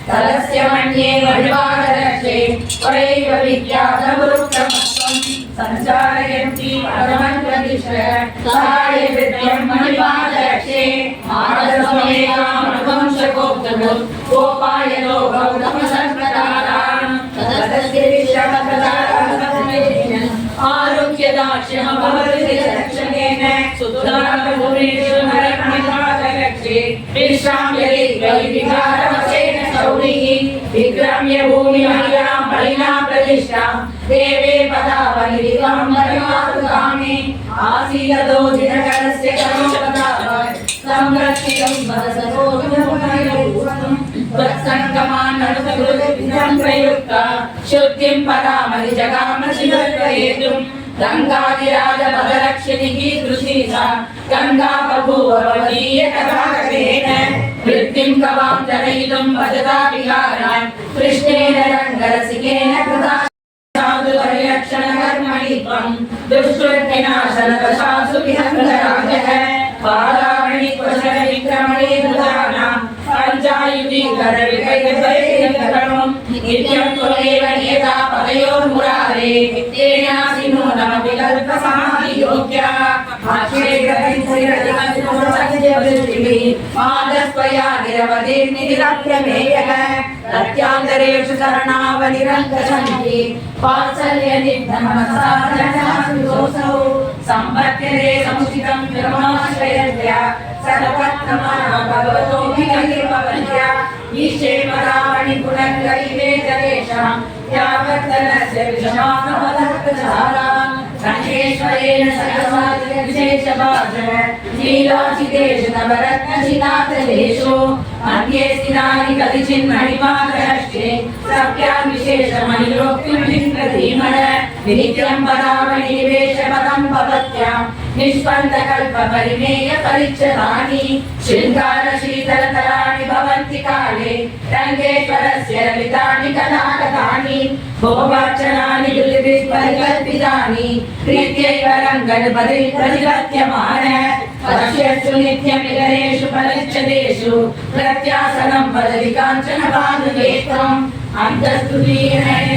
तलस्य मन्ये मणिपादरक्षे परैव विद्याधमुरुक्तमत्वं सञ्चारयन्ति परमन्त्रदिशः सहाय विद्यं मणिपादरक्षे मानसमेकामनुवंशकोक्तमुत् गोपायनो गौतमसर्वदारान् तदस्य विश्वमप्रदारान् आरोग्यदाक्ष्यः भवति रक्षणेन सुधारभूमेषु नरमणिपादरक्षे विश्राम्यते विकारवशेन शौरिः विक्रम्य भूमिमहियां बलिना प्रतिष्ठां देवे पदावनिदिवं मणिपादुकामे आसीदतो दिनकरस्य करोपदाः संरक्षितं वदसतो विमुखमयूरम् त्वत्सङ्गमाननुसकृतं प्रयुक्ता शुद्धिं पदामहि जगाम शिवत्वहेतुं गङ्गादिराजपदरक्षिणिः दृशी सा गङ्गा बभूव भवदीयकथाकथेन वृत्तिं कवां जनयितुं भजता विहारान् कृष्णेन रङ्गरसिकेन कृता साधुपरिरक्षणकर्मणि त्वं दुष्कृतविनाशनदशासु विहङ्गराजः पादामणिक्वशरविक्रमणे धृतानां पञ्चायुधीकरविकैकशैकरणं नित्यं त्वमेव नियता पदयोर्मुरारे तेनासि नूनमपि कल्पसमाधियोग्या मादस्वया निरवधिर्निधिरप्रमेयः प्रत्यान्तरेषु शरणावनिरङ्गसन्ति वात्सल्यनिर्धनमसाधनासुदोषौ सम्पद्यते समुचितं धर्माश्रयस्य सर्वप्रथमः भगवतोऽभिगतिर्भवन्त्य ईशेमरामणिगुणङ्गैवेदरेषां यावत्तनस्य विषमानमदत्तचारां रङ्गेश्वरेण सहसादिविशेषभाष लीलाचितेषु नवरत्नशिलातलेषु मध्ये स्थितानि कतिचिन्मणिपाकरष्टे सख्यां विशेषमणिलोक्तिर्लिङ्गधीमण नित्यं पदामणिनिवेशपदं भवत्यां निष्पन्दकल्पपरिमेयपरिच्छदानि शृङ्गारशीतलतराणि भवन्ति काले रङ्गेश्वरस्य ललितानि कलाकथानि भोगार्चनानि दुर्विस्परिकल्पितानि प्रीत्यैव रङ्गनपरिप्रतिपद्यमान पश्यत्सु नित्यमिलनेषु परिच्छदेषु प्रत्यासनं वदति काञ्चन पादुके त्वम् अन्तस्तुतीर्णैः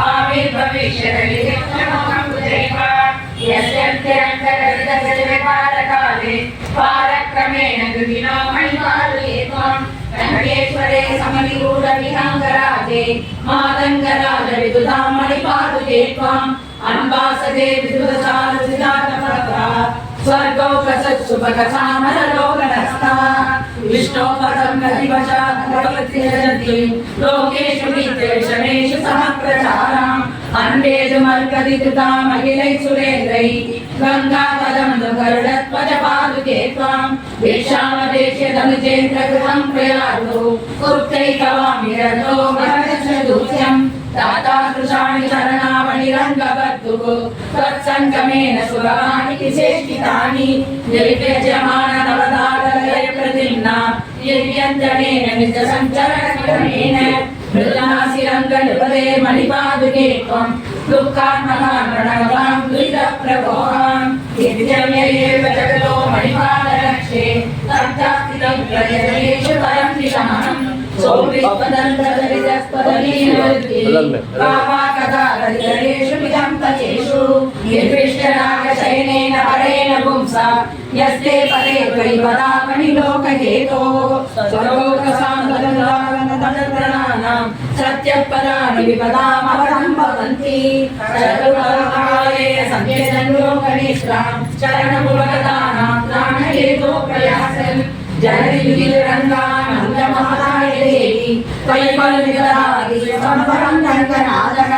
आविर्भविष्यति यस्यन्तरङ्गरहितकाले पारक्रमेण गृहिणो मणिपालये त्वम् रङ्गेश्वरे समनिगूढविहङ्गराजे मातङ्गराजविदुधां मणिपादुके त्वम् अन्वासते विदुरचारुसिदातपत्रा स्वर्गौकसत्सुभगसामरलोकनस्ता विष्णो पदं नदिवशा भगवति लोकेषु नित्यविषमेषु समप्रचाराम् अन्वेषुमर्कदितुताम् अखिलैः सुरेन्द्रैः गङ्गापदं गरुडध्वज पादुके त्वाम् वेश्यामदेश्य धनुजेन्द्रगृहं प्रयातु कुप्तैकवामिरतो गणदशदूत्यम् दातादृशाणि शरणावणिरङ्गबद्धुः तत्सङ्गमेन सुलभानि विशेषितानि निर्व्यजमाननवदालयप्रतिम्ना निर्व्यञ्जनेन नित्यसञ्चरणक्रमेण मृदनासिरङ्गनिपदे मणिपादुके त्वम् दुःखात्मकान् प्रणवां दुरितप्रभोगान् नित्यम्येव जगतो मणिपादरक्षे तत्तास्तितं प्रयतनेषु परं निशमनम् कामाकदाललितरेषु विदम्पतेषु निर्विष्टरागशयनेन परेण पुंसा यस्ते परे त्वयिपदामणिलोकहेतो स्वलोकसान्तदानतन्त्रणानां सत्यपदानि विपदामवलम्बन्ति चतुर्लोकाले संकेतन्लोकनिष्ठां चरणमुपगतानां प्राणहेतो प्रयासन् जननिधिरङ्गानन्दमहाराय देवी त्वयिपल्लिकदादि समपरं रङ्गनाथः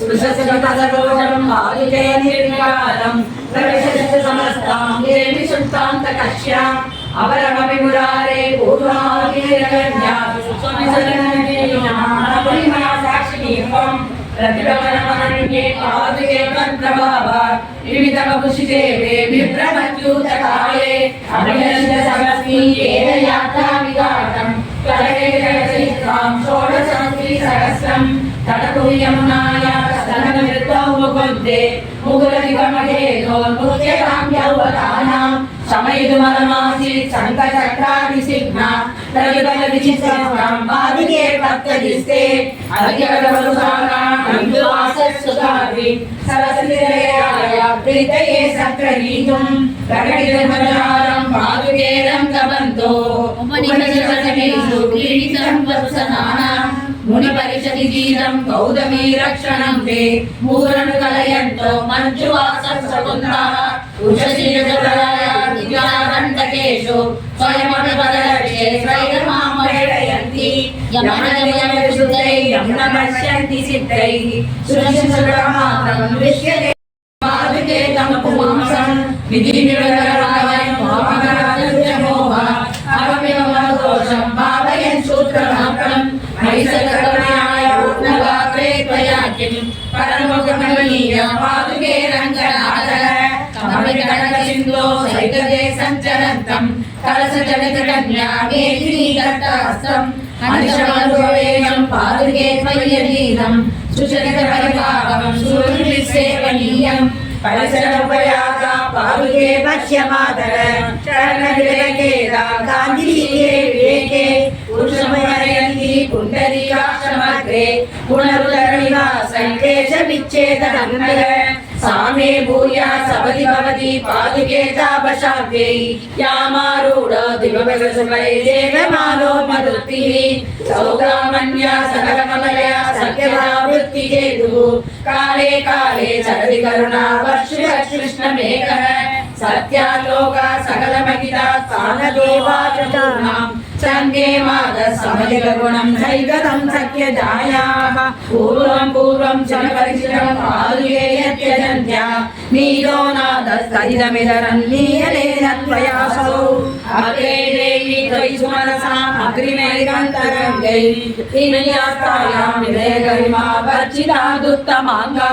स्पृशसरोजं पादुके निर्विकारं प्रविशस्य समस्तां देवी सुप्तान्तकक्ष्याम् अवरमपि मुरारे पूर्वाभिरगण्या स्वविसरणेन साक्षिणीत्वम् प्रतिभवनमन्ये पादुके तत्प्रभावा विविधवपुषिदेवे विभ्रमत्यूतकाले अभिनन्दसमस्मीयेन यात्राविघातम् कलहे जगसिद्धां षोडशस्त्रीसहस्रम् तटकुर्यमुनाया स्तननृत्तौ मुकुन्दे मुकुलनिगमहेतोन्मुख्यकाम्यवदानां शमयितुमलमासीत् शङ्खचक्रादिसिग्ना प्रविबलविचित्रां पादुके भक्तदिस्ते अर्घ्यवदवरुसानाम् अन्दुवासत्सुधाभि सरसिजयाय प्रीतये सक्रनीतुम् प्रकटितमजारं पादुके रङ्गबन्धो उपनिषदमेषु क्रीडितं वत्सनानाम् मुनिपरिषदिगीतं गौतमी रक्षणं ते मूरनुकलयन्तो मञ्जुवासत्सकुन्दाः उषशीर्षप्रलया दिव्यागन्तकेषु स्वयमपि पदलक्ष्ये स्वैरमामयन्ति यमनयमयविशुद्धैः न पश्यन्ति सिद्धैः सुरशिशुरमात्रं दृश्यते पादुके तं पुंसं विधिनिरतरायं मोहमराजमोह अवमिवमदोषं भावयन् सूत्रमात्रं नैसकरुणाय पूर्णगात्रे त्वया किं परमगमनीयं पादुके रङ्गनाथः कमलकनकसिन्धो सैकते सञ्चरन्तं कलशजनितकन्या मेदिनीदत्तहस्तम् अनिशमनुभवेयं पादुके त्वय्यधीनं सुचरितपरिपावनं सूर्यसेवनीयं परिसरोपयाता पादुके पश्यमातर चरणविलकेदा गान्धिके विवेके पुरुषमयन्ति पुण्डरीकाश्रमग्रे पुनरुदरनिवासं क्लेशविच्छेदनन्दर सामे भूया सवति भवति पादुके तापशाब्दै यामारूढो दिववसुभै देवमानो मरुतिः सौदामन्या सकलकमलया सख्यतावृत्तिहेतुः काले काले चरति करुणा वर्षकृष्णमेघः सत्यालोका सकलमहिता स्थानदेवाचतुर्णाम् चङ्गे मादः समधिकगुणं हैगतं सख्यजायाः पूर्वं पूर्वं जनपरिचितं पादुके यत्यजन्त्या नीलो नादस्तदिदमिदरं नीयलेन त्वयासौ अग्रे देवी त्वयि सुमनसाम् अग्रिमैकान्तरङ्गैः इन्द्रियास्तायां विदयगरिमा वर्जिता दुत्तमाङ्गा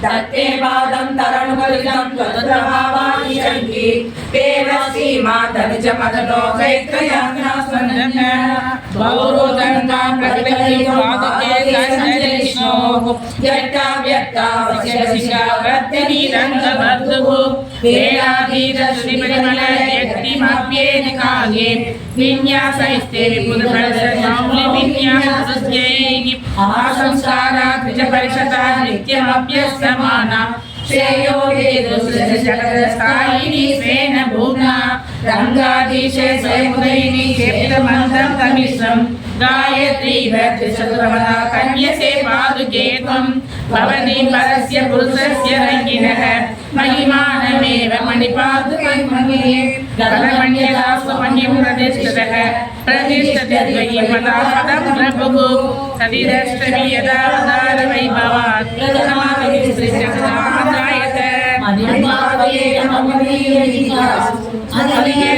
दत्ते पादं तरणुकलितं त्वदभावानि शङ्की देवसीमा तनुजमदनो चैत्रयाज्ञास्वन् बहुरोदन्तां प्रतिपदिपादके सञ्जलिष्णोः यट्टा व्यक्ता वश्यशिशा वद्यनीरङ्गबद्धुः वेलाधीरश्रीमणिमलयक्तिमप्येदिकागे विन्यासैस्ते पुनर्दर्शनौलिविन्यासस्यैः आसंस्कारा द्विजपरिषता नित्यमप्यस्तमाना श्रेयो हेतुसृजशकरस्थायिनी स्वेन भूम्ना रङ्गाधीशे स्वयमुदयिनी क्षेत्रमन्त्रं तमिश्रं गायत्री वैद्यशतुरमदा कन्यसे पादुके त्वं भवति परस्य पुरुषस्य रङ्गिनः महिमानमेव मणिपादुकं मन्ये गलमण्यदास्वमन्यं प्रतिष्ठतः प्रतिष्ठते त्वयि पदापदं प्रभुः सविदष्टमि यदा अवतारवैभवात् प्रथमाविसृज्यसदादायत मणिपादये नमोऽभियदिकासु अधलिके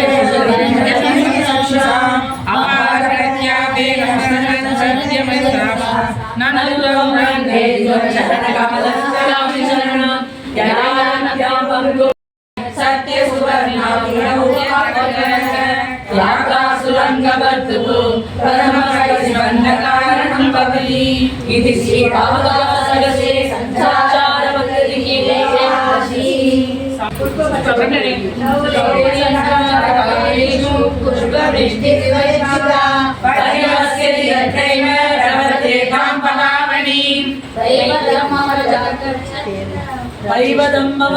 अपारप्रत्यापे गमनसत्यमस्तापा ननुलं रङ्गे शरणकमलस्ताविशरणं जयानव्यापं याकासुरङ्गबद्धुः परमकैस्वन्नकारणं भवति इति श्रीपादसरसे सञ्चारवक्तिः पुष्पवृष्टिविवक्षिता परिवस्य यत्रैव प्रवर्ते काम्पकामणि दैवदं मम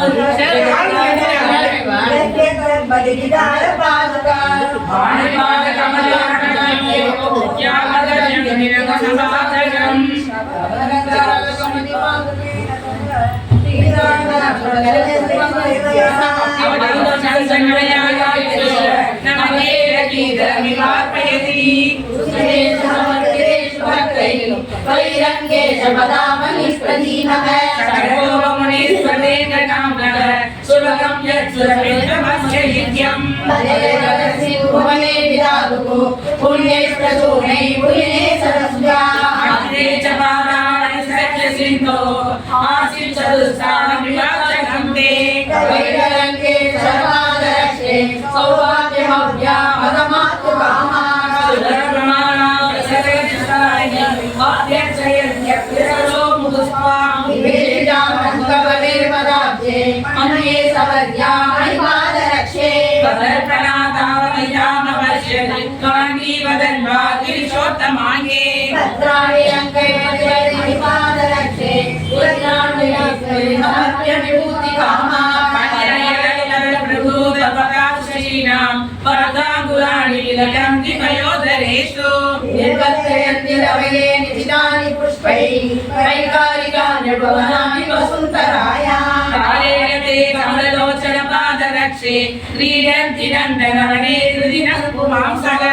क्रीडन्ति नन्दनवने हृदिनः पुमांसः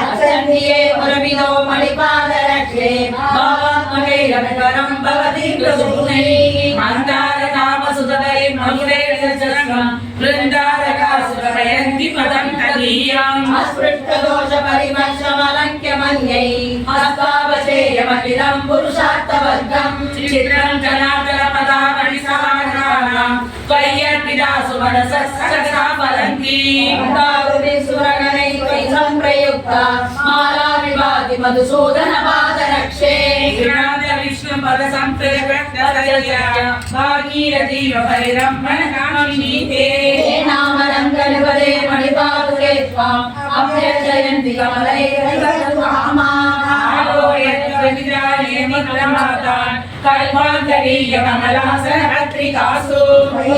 अचन्ये पुरविदो मणिपादरक्षे भावात्मकैरविवरं भवति प्रसूनैः मन्दारकामसुतदैर्मधुरैर्जलम् वृन्दारकासुरमयन्ति पदं तदीयम् अस्पृष्टदोषपरिमर्शमलङ्क्यमन्यैः हस्तावशेयमखिलं पुरुषार्थवर्गं चित्रं जनाचलपदावणिसमाधानां त्वय्यर्पितासु मनसः सहसा फलन्ति सुरगणैः सम्प्रयुक्ता माला विवादि मधुसूदनपादरक्षे विष्णुपदसम्प्रयुक्तस्य भागीरथीव परिरम्भणकामिनी ते नामरङ्गनिपदे मणिपादुके त्वाम् अभ्यर्चयन्ति कमलैः कल्पान्तरीय कमलासन पत्रिकासु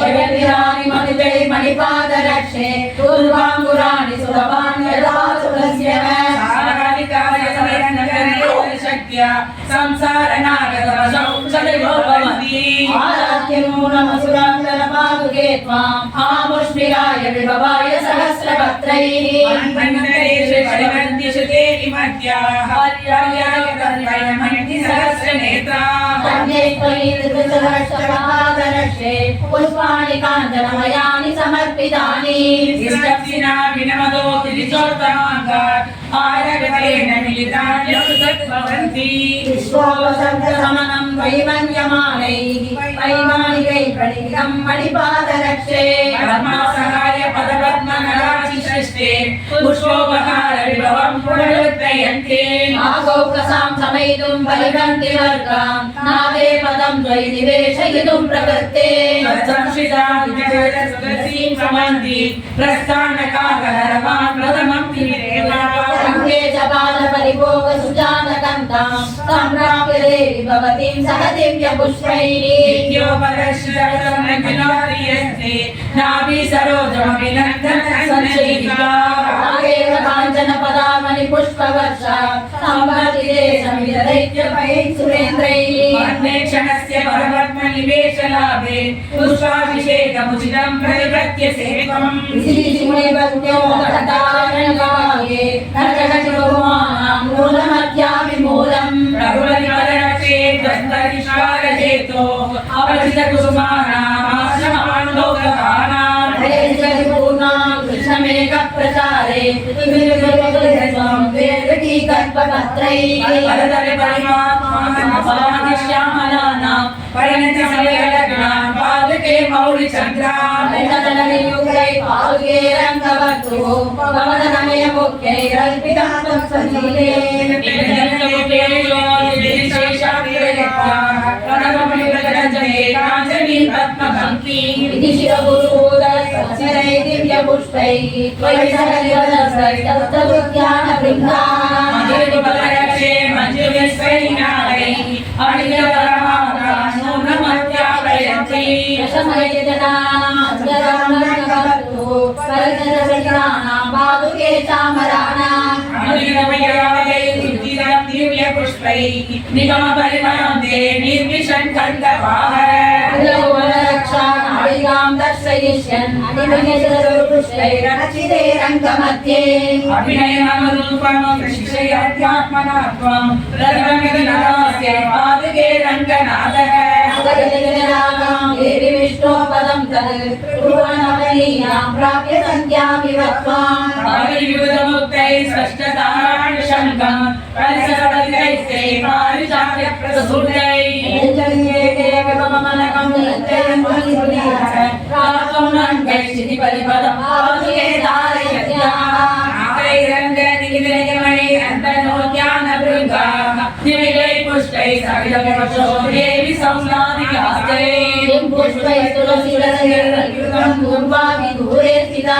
जगतिरानि मनुजै मणिपादरक्षे पूर्वाङ्कुराणि सुलभान्यदासुरस्य साराधिकाय समयनगरशक्त्या संसारनागरवशौ सदैवो भवन्ति आराध्यमूलमसुरान्तरपादुके त्वाम् आमुष्मिराय विभवाय सहस्रपत्रैः अन्वन्तरेषु परिवर्तिषते विमत्याः पर्यायाय तन्वयमन्ति सहस्रनेत्राः अन्यैत्वैर्दृशहर्षपादरक्षे पुष्पाणि काञ्चनमयानि समर्पितानि विष्टप्सिना विनमदो त्रिजोत्तमाङ्गात् आरगतेन मिलितान्यभवन्ति विश्वोपशब्दसमनं वैमन्यमानैः वैमानिकैः प्रणीतं मणिपादरक्षे ब्रह्मसहाय पदपद्मनराजिसृष्टे पुष्पोपहार विभवं पुनरुत्थयन्ते आगौकसां समयितुं परिगन्ति वर्गान् नादे पदं द्वयि निवेशयितुं प्रवृत्ते संश्रितां विजयसुरसीं समन्ति प्रस्थानकाकरवान् प्रथमं रङ्गे च पादपरिभोग सुजानकन्तां सम्प्राप्य देवी भवतीं सह दिव्यपुष्पैः विद्योपदर्शनगिनार्यन्ते नाभि सरोजमभिनन्दन सञ्चयिका आगेव काञ्चन पदामणि पुष्पवर्षा सम्वर्धिते समितदैत्यपैः सुरेन्द्रैः अन्वेक्षणस्य परपद्मनिवेशलाभे पुष्पाभिषेकमुचितं प्रतिपत्य सेवम् श्रीमुनिभक्त्यो घटारणकागे नरकटिबहुमानां मूलमध्याभिमूलम् रघुपतिपदरक्षे द्वन्द्वविश्वारहेतो अपरिचितकुसुमानाम् आश्रमाण्डोकपानाम् हरेश्वरिपूर्णां कृष्णमेघप्रचारे वेदकी कल्पपत्रैः परतरपरिमात्माश्यामलानां परिणतिसमयलग्नां पादुके मौलिचन्द्रां वेदतलनियुक्तैः पादुके रङ्गवर्तुः पवननमयमुख्यैरल्पितं तत्सजीले दिव्यपुष्पैः त्वयि सहस्रैस्तुद्यानबृन्दारक्षे मञ्जुविश्वैनादैः अणिजपरमाकाशोन्नमत्यापयन्ति पादुके चामराणाम् दिव्यपुष्पैः निगमपरिमन्ते निर्विशन् खण्डवाः रक्षां दर्शयिष्यन् पुष्पैरचिते रङ्गमध्ये अभिनयमरूपं शिक्षयत्यात्मना त्वं रघुमिलनास्य पादुके रङ्गनाथः देवी विष्णोपदं तद् प्राप्य सन्ध्याभिवत्त्वाम् आविर्युतमुक्तैः स्पष्टताराणि शङ्कं परिसरपतितैस्ते पारिजातप्रसूतैः परिपदं पादुके धारयत्याः दिव्यैः पुष्पैः सहितविवशो देवी संस्नादिकास्तैः पुष्पैः तुलसीलसैर्युतं पूर्वाभिदूरे स्थिता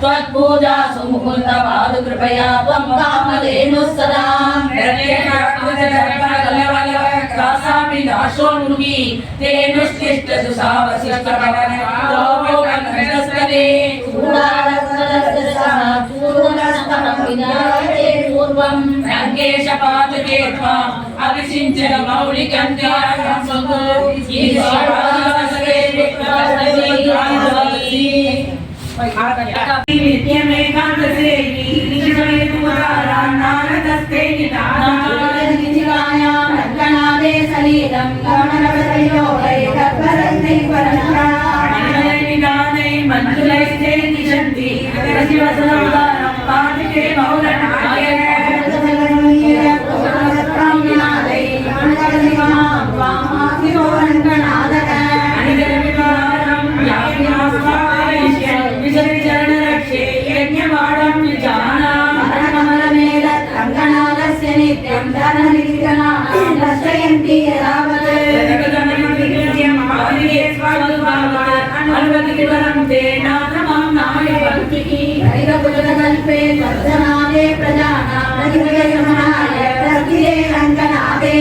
त्वत्पूजासु मुकुन्दपादुकृपया त्वं कामधेनुः सदा कासापि दाशोन्मुखी तेनुष्टिष्ठसु सावशिष्टपवनस्तरे पूर्वं रङ्गेश पादुके त्वाम् अभिषिञ्चन मौलिकन्त्यागं सुतो नित्यमेकान्तसेवी निजमेतुरारान्नारदस्ते निदानां रङ्गनादे सलीलं गमनवसयोगै गर्भरन्दै परन्तानिदानै मञ्जुलैस्ते निशन्ति रजिवसनोदानं पादुके मौलनाय प्राङ्गिनादै मणकलिमां त्वामासिनो रङ्गनादः अनिदरविवारं याज्ञास्वादयिष्यन् विजयचरणरक्षे यज्ञवाडं विजाना मरणकमलमेल रङ्गनादस्य नित्यं धननिधिगणानां दर्शयन्ति यदावत् अनुगतिवरं ते नाथमां नाय भक्तिः हरिकुलकल्पे वर्धनादे प्रजानां रङ्गनादे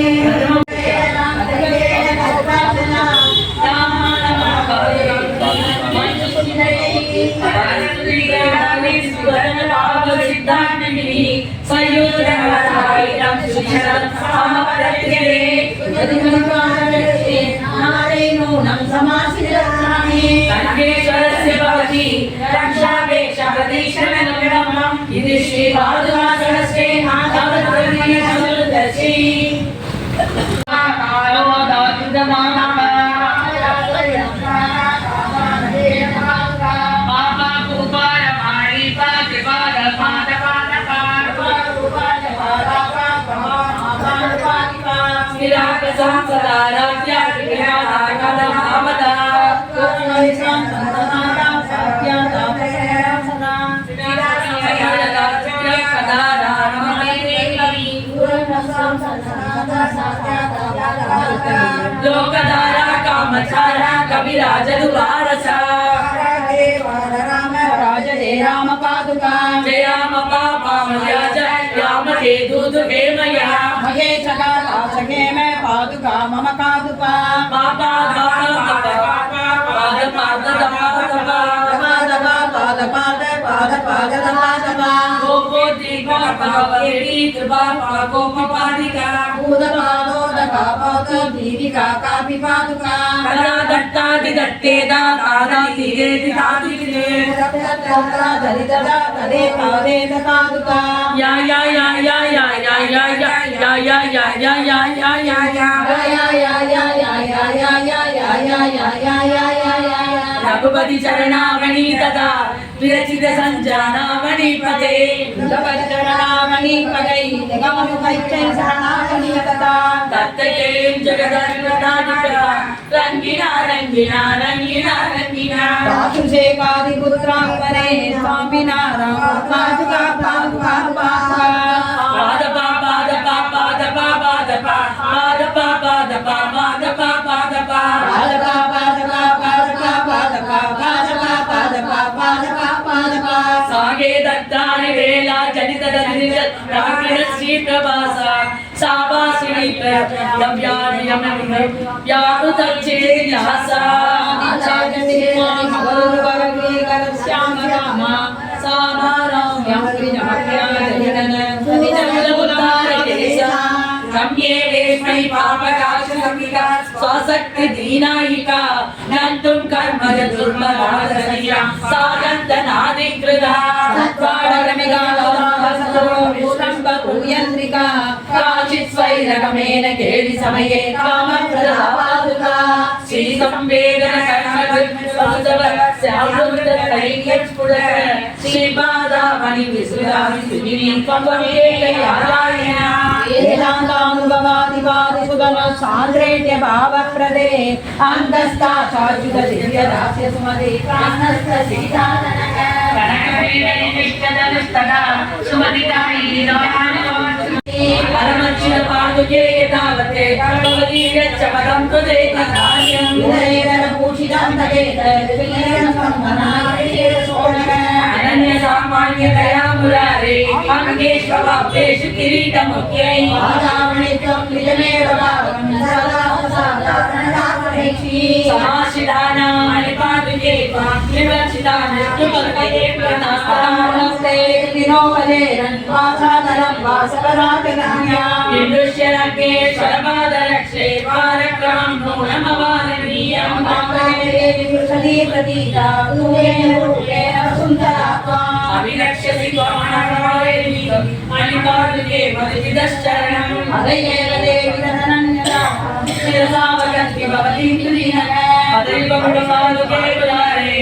ఇది శ్రీ పాదుకాశ్రీ लोकधारा कामचारा कविराज दुबारसा राज जय राम पादुका जय राम पापामया जय राम के दूध हे मया महे चला सके मैं पादुका मम पादुका पापा पाद पाद रघुपति चरणामणि तथा विरचित संजानामणि पते रघुपति चरणामणि पदै गमनुपैचै शरणामणि तथा दत्तकें जगदन्वनादिका रंगिना रंगिना रंगिना रंगिना वासुदेवादि पुत्रांवरे स्वामिना राम पादुका पादुका पादुका पादपा पादपा पादपा पादपा पादपा पादपा पादपा पादपा सागे दत्तानि वेला जनित दरिद्र रागिण श्री प्रभासा सावासिनी प्रव्यानियम व्याकृतच्चेतिहासा आचार्यते भवरुवर्गे करस्याम रामा सामाराम यात्रिजमख्याजनन सनिजमुदारकेसा रम्ये वेश्मि पापकाशकमिका स्वशक्ति दीनायिका नन्तुं कर्मज दुर्मराधसनिया सागन्तनादिकृता सत्वाडरमिगालोकासतोष्टम्बभूयन्द्रिका काचित् स्वैरगमेन केलि समये कामप्रदा पादुका श्रीसंवेदन कर्मकृत्स्वसव स्यावृतैर्यस्फुटः श्रीपादामणि विसृतानि सुविनी त्वमेकयारायणा वेदान्तानुभवादिवादिसुगम सान्द्रेट्य भावप्रदे अन्तस्था चाच्युत दिव्यदास्य सुमते प्राणस्थ सीताननक कनकवीरनिष्ठदनुस्तदा सुमतितायि परमच्युत पादुके तावते भगवतीर्यच्च पदं कृते तदान्यं विनयेन पूषितं तदेत विनयेन सम्मनाय सोणक अनन्य सामान्यतया मुरारे अङ्गेष्ववाप्तेषु किरीटमुख्यै आदावणित्वं निजमेव भावं सदा समाश्रितानां पादुके विवर्षितानुष्टुपदे प्रणस्ते विनोपदेरन् वासादरं वासपरागनाया विदृश्यरङ्गे शरपादरक्षे पारक्रमं नूनमवारणीयं कामये विवृषति प्रतीता तूयेन रूपेण सुन्दरात्मा अभिरक्ष्यसि त्वमणमायेति मणिपादुके मदिदश्चरणम् अदयेव देवि तदनन्यता शिरसावगन्ति भवति तुलिनः अदैव गुणपादुके गुणारे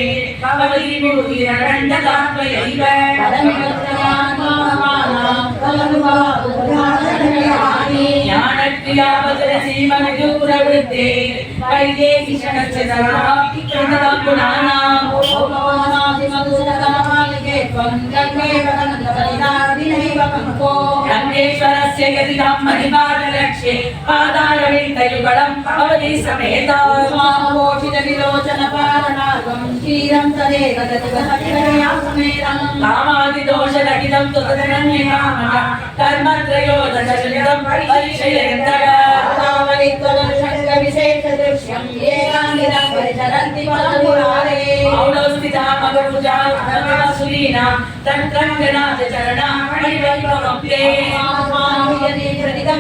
भवति भूतिरण्डतात्मयैव पदमिवत्रयान्मामानां फलनुभवादुदासनयानि ज्ञानक्रियावचरसीमविदूरवृद्धे वैदेहि षडक्षरणापि कृतगुणानाम् ओमानादिमधुरतममालिके त्वं गङ्गेव कनकवलिनादिनैव कनको रङ्गेश्वरस्य यदिदं मणिपादरक्षे पादारविन्दयुगलं भवति समेता स्वामोषितविलोचनपालनागं क्षीरं तदेव तद्गहतिकरया समेतं कामादिदोषरहितं त्वदनन्यकामः कर्मत्रयोदशलितं परिशयन्तः तावलित्वदर्शङ्गविशेषदृश्यं येनानिदं परिचरन्ति पदमुरारे औडोस्थिता मगरुजा सुलीना तन्त्रङ्गनाथ चरणा मणिवैभवं ते स्वामी यदि प्रतिदा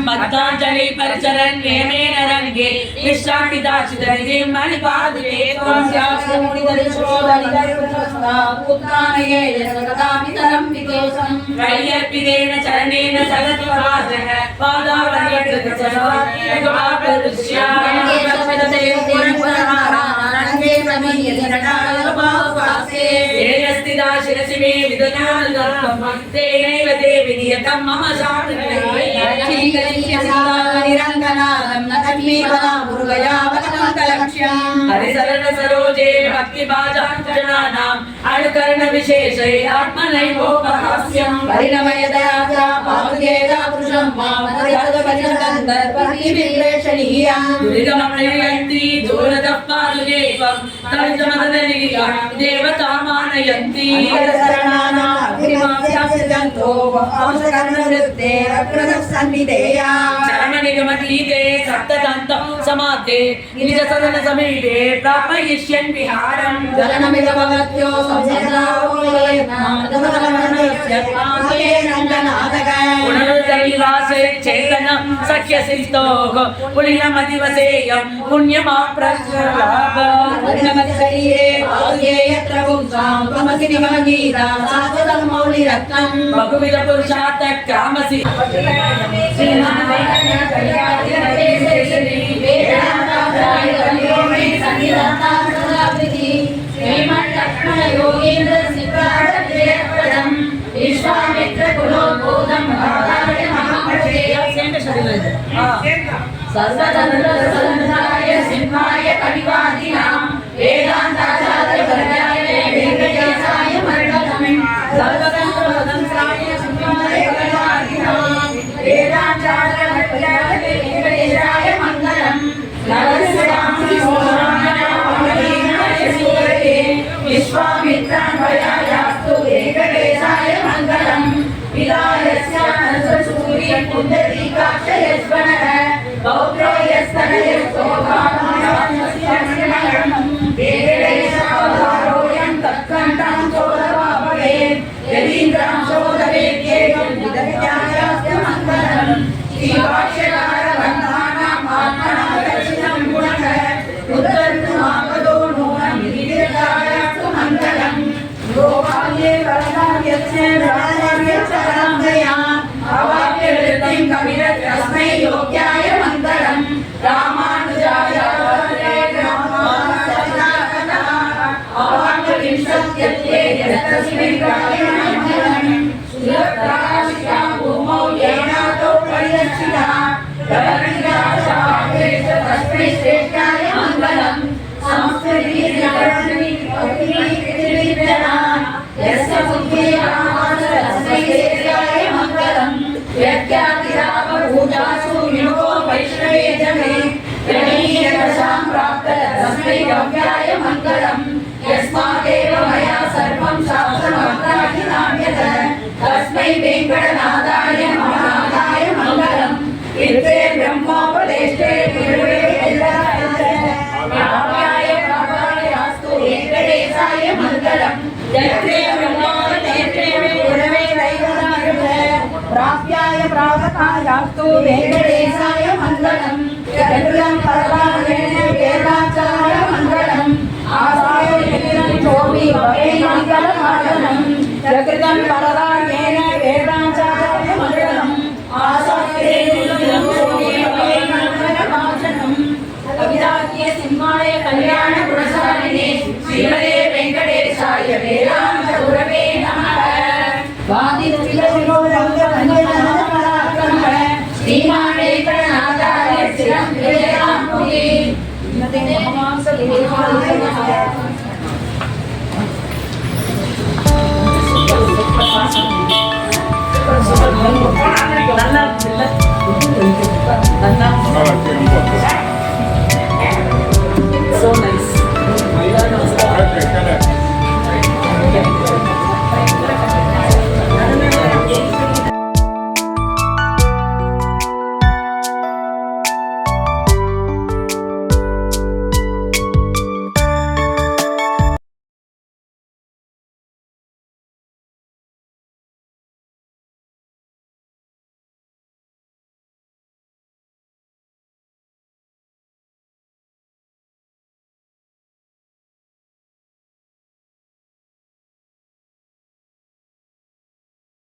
भक्तांजलि परिचरण नियमेन रंगे विश्रांतिदाचितनिधिं मणिपादुके वैयर्पितेन चरणेन चलति पादः शिरसि मे विदुनानुगतं तेनैव देवि नियतं मम हरिशरण सरोजे भक्तिभाजानाम् अनुकरण विशेषे आत्मनैवोपहास्यं परिणमयदया पावकेदा पुरुषं दुरितमनयन्ति दूरतः पादुकेपं तरितमदनिया देवतामानयन्ति चरणनिगमगीते सप्तदन्तं समाप्ते निजसदन समीपे प्रापयिष्यन् विहारं जलनमिदभवत्यो पुनरुद्धरिवासे चेतनं सख्यसिद्धोः पुलिनमदिवसेयं पुण्यमाप्रलाभ शरीरे यत्र पुंसां त्वमसि निगमगीता शाश्वतं मौलिरत्नं बहुविध पुरुषार्थ कामसि सर्वतन्त्रसंधाय सिंहाय कविवादिनां वेदान्ताचार्यवर्याय वेंकटेशाय मरणम् सर्वतन्त्रसंधाय सिंहाय कविवादिनां वेदान्ताचार्यवर्याय वेंकटेशाय मङ्गलम् विश्वामित्रान्वयायास्तु वेंकटेशाय मङ्गलम् विलायस्यानसूर्य पुण्डरीकाक्षयस्वनः पौत्रो यस्तनयस्तोभामानस्यमङ्गलम् वेंकटेशावतारोऽयं तत्कण्ठं चोदवा भवेत् यदीन्द्रं चोदवेद्येकं विदग्ध्यायास्य मङ्गलम् श्रीभाष्यकारबन्धानाम् आत्मना दर्शिनं गुणः उद्धर्तुमापदो नूनं विदग्ध्यायास्तु मङ्गलम् गोपाल्ये वरदार्यस्य राजार्यचरामया अवाप्यवृत्तिं कविरत्तस्मै योग्याय मङ्गलम् रामानुजाय अवाप्यविंशत्यत्ये यस्तस्मै मङ्गलम् सुरत्राशिकां भूमौ येनातो परिरक्षिता तस्मै श्रेष्ठाय मङ्गलम् यस्य बुद्धि तस्मै श्रेष्ठाय मङ्गलम् यज्ञातिरावभूतासु विमुखो वैष्णवे जमे प्रणीयदशां प्राप्त तस्मै गव्याय मङ्गलम् यस्मादेव मया सर्वं शास्त्रमत्राहिनाम्यत तस्मै वेङ्कटनाथाय महानाथाय मङ्गलम् इत्थे ब्रह्मोपदेष्टे गुरुवे प्रापायास्तु वेङ्कटेशाय मङ्गलम् यत्रे ब्रह्मोपदेष्टे गुरुवे प्राप्याय प्रापकायास्तु वेङ्कटेशाय मङ्गलम् चतुरं परमानेन वेदाचार्य मङ्गलम् आसाय चोपि भवे मङ्गलमादनम् चतुरं परमानेन वेदाचार्य मङ्गलम् आसाय चोपि भवे मङ्गलमादनम् कविताख्ये सिंहाय कल्याण गुणशालिने श्रीमते वेङ्कटेशाय वेदान्त गुरवे नमः श्रीमान वेङ्कटनाथाय शिरं विजयामुनि நல்லா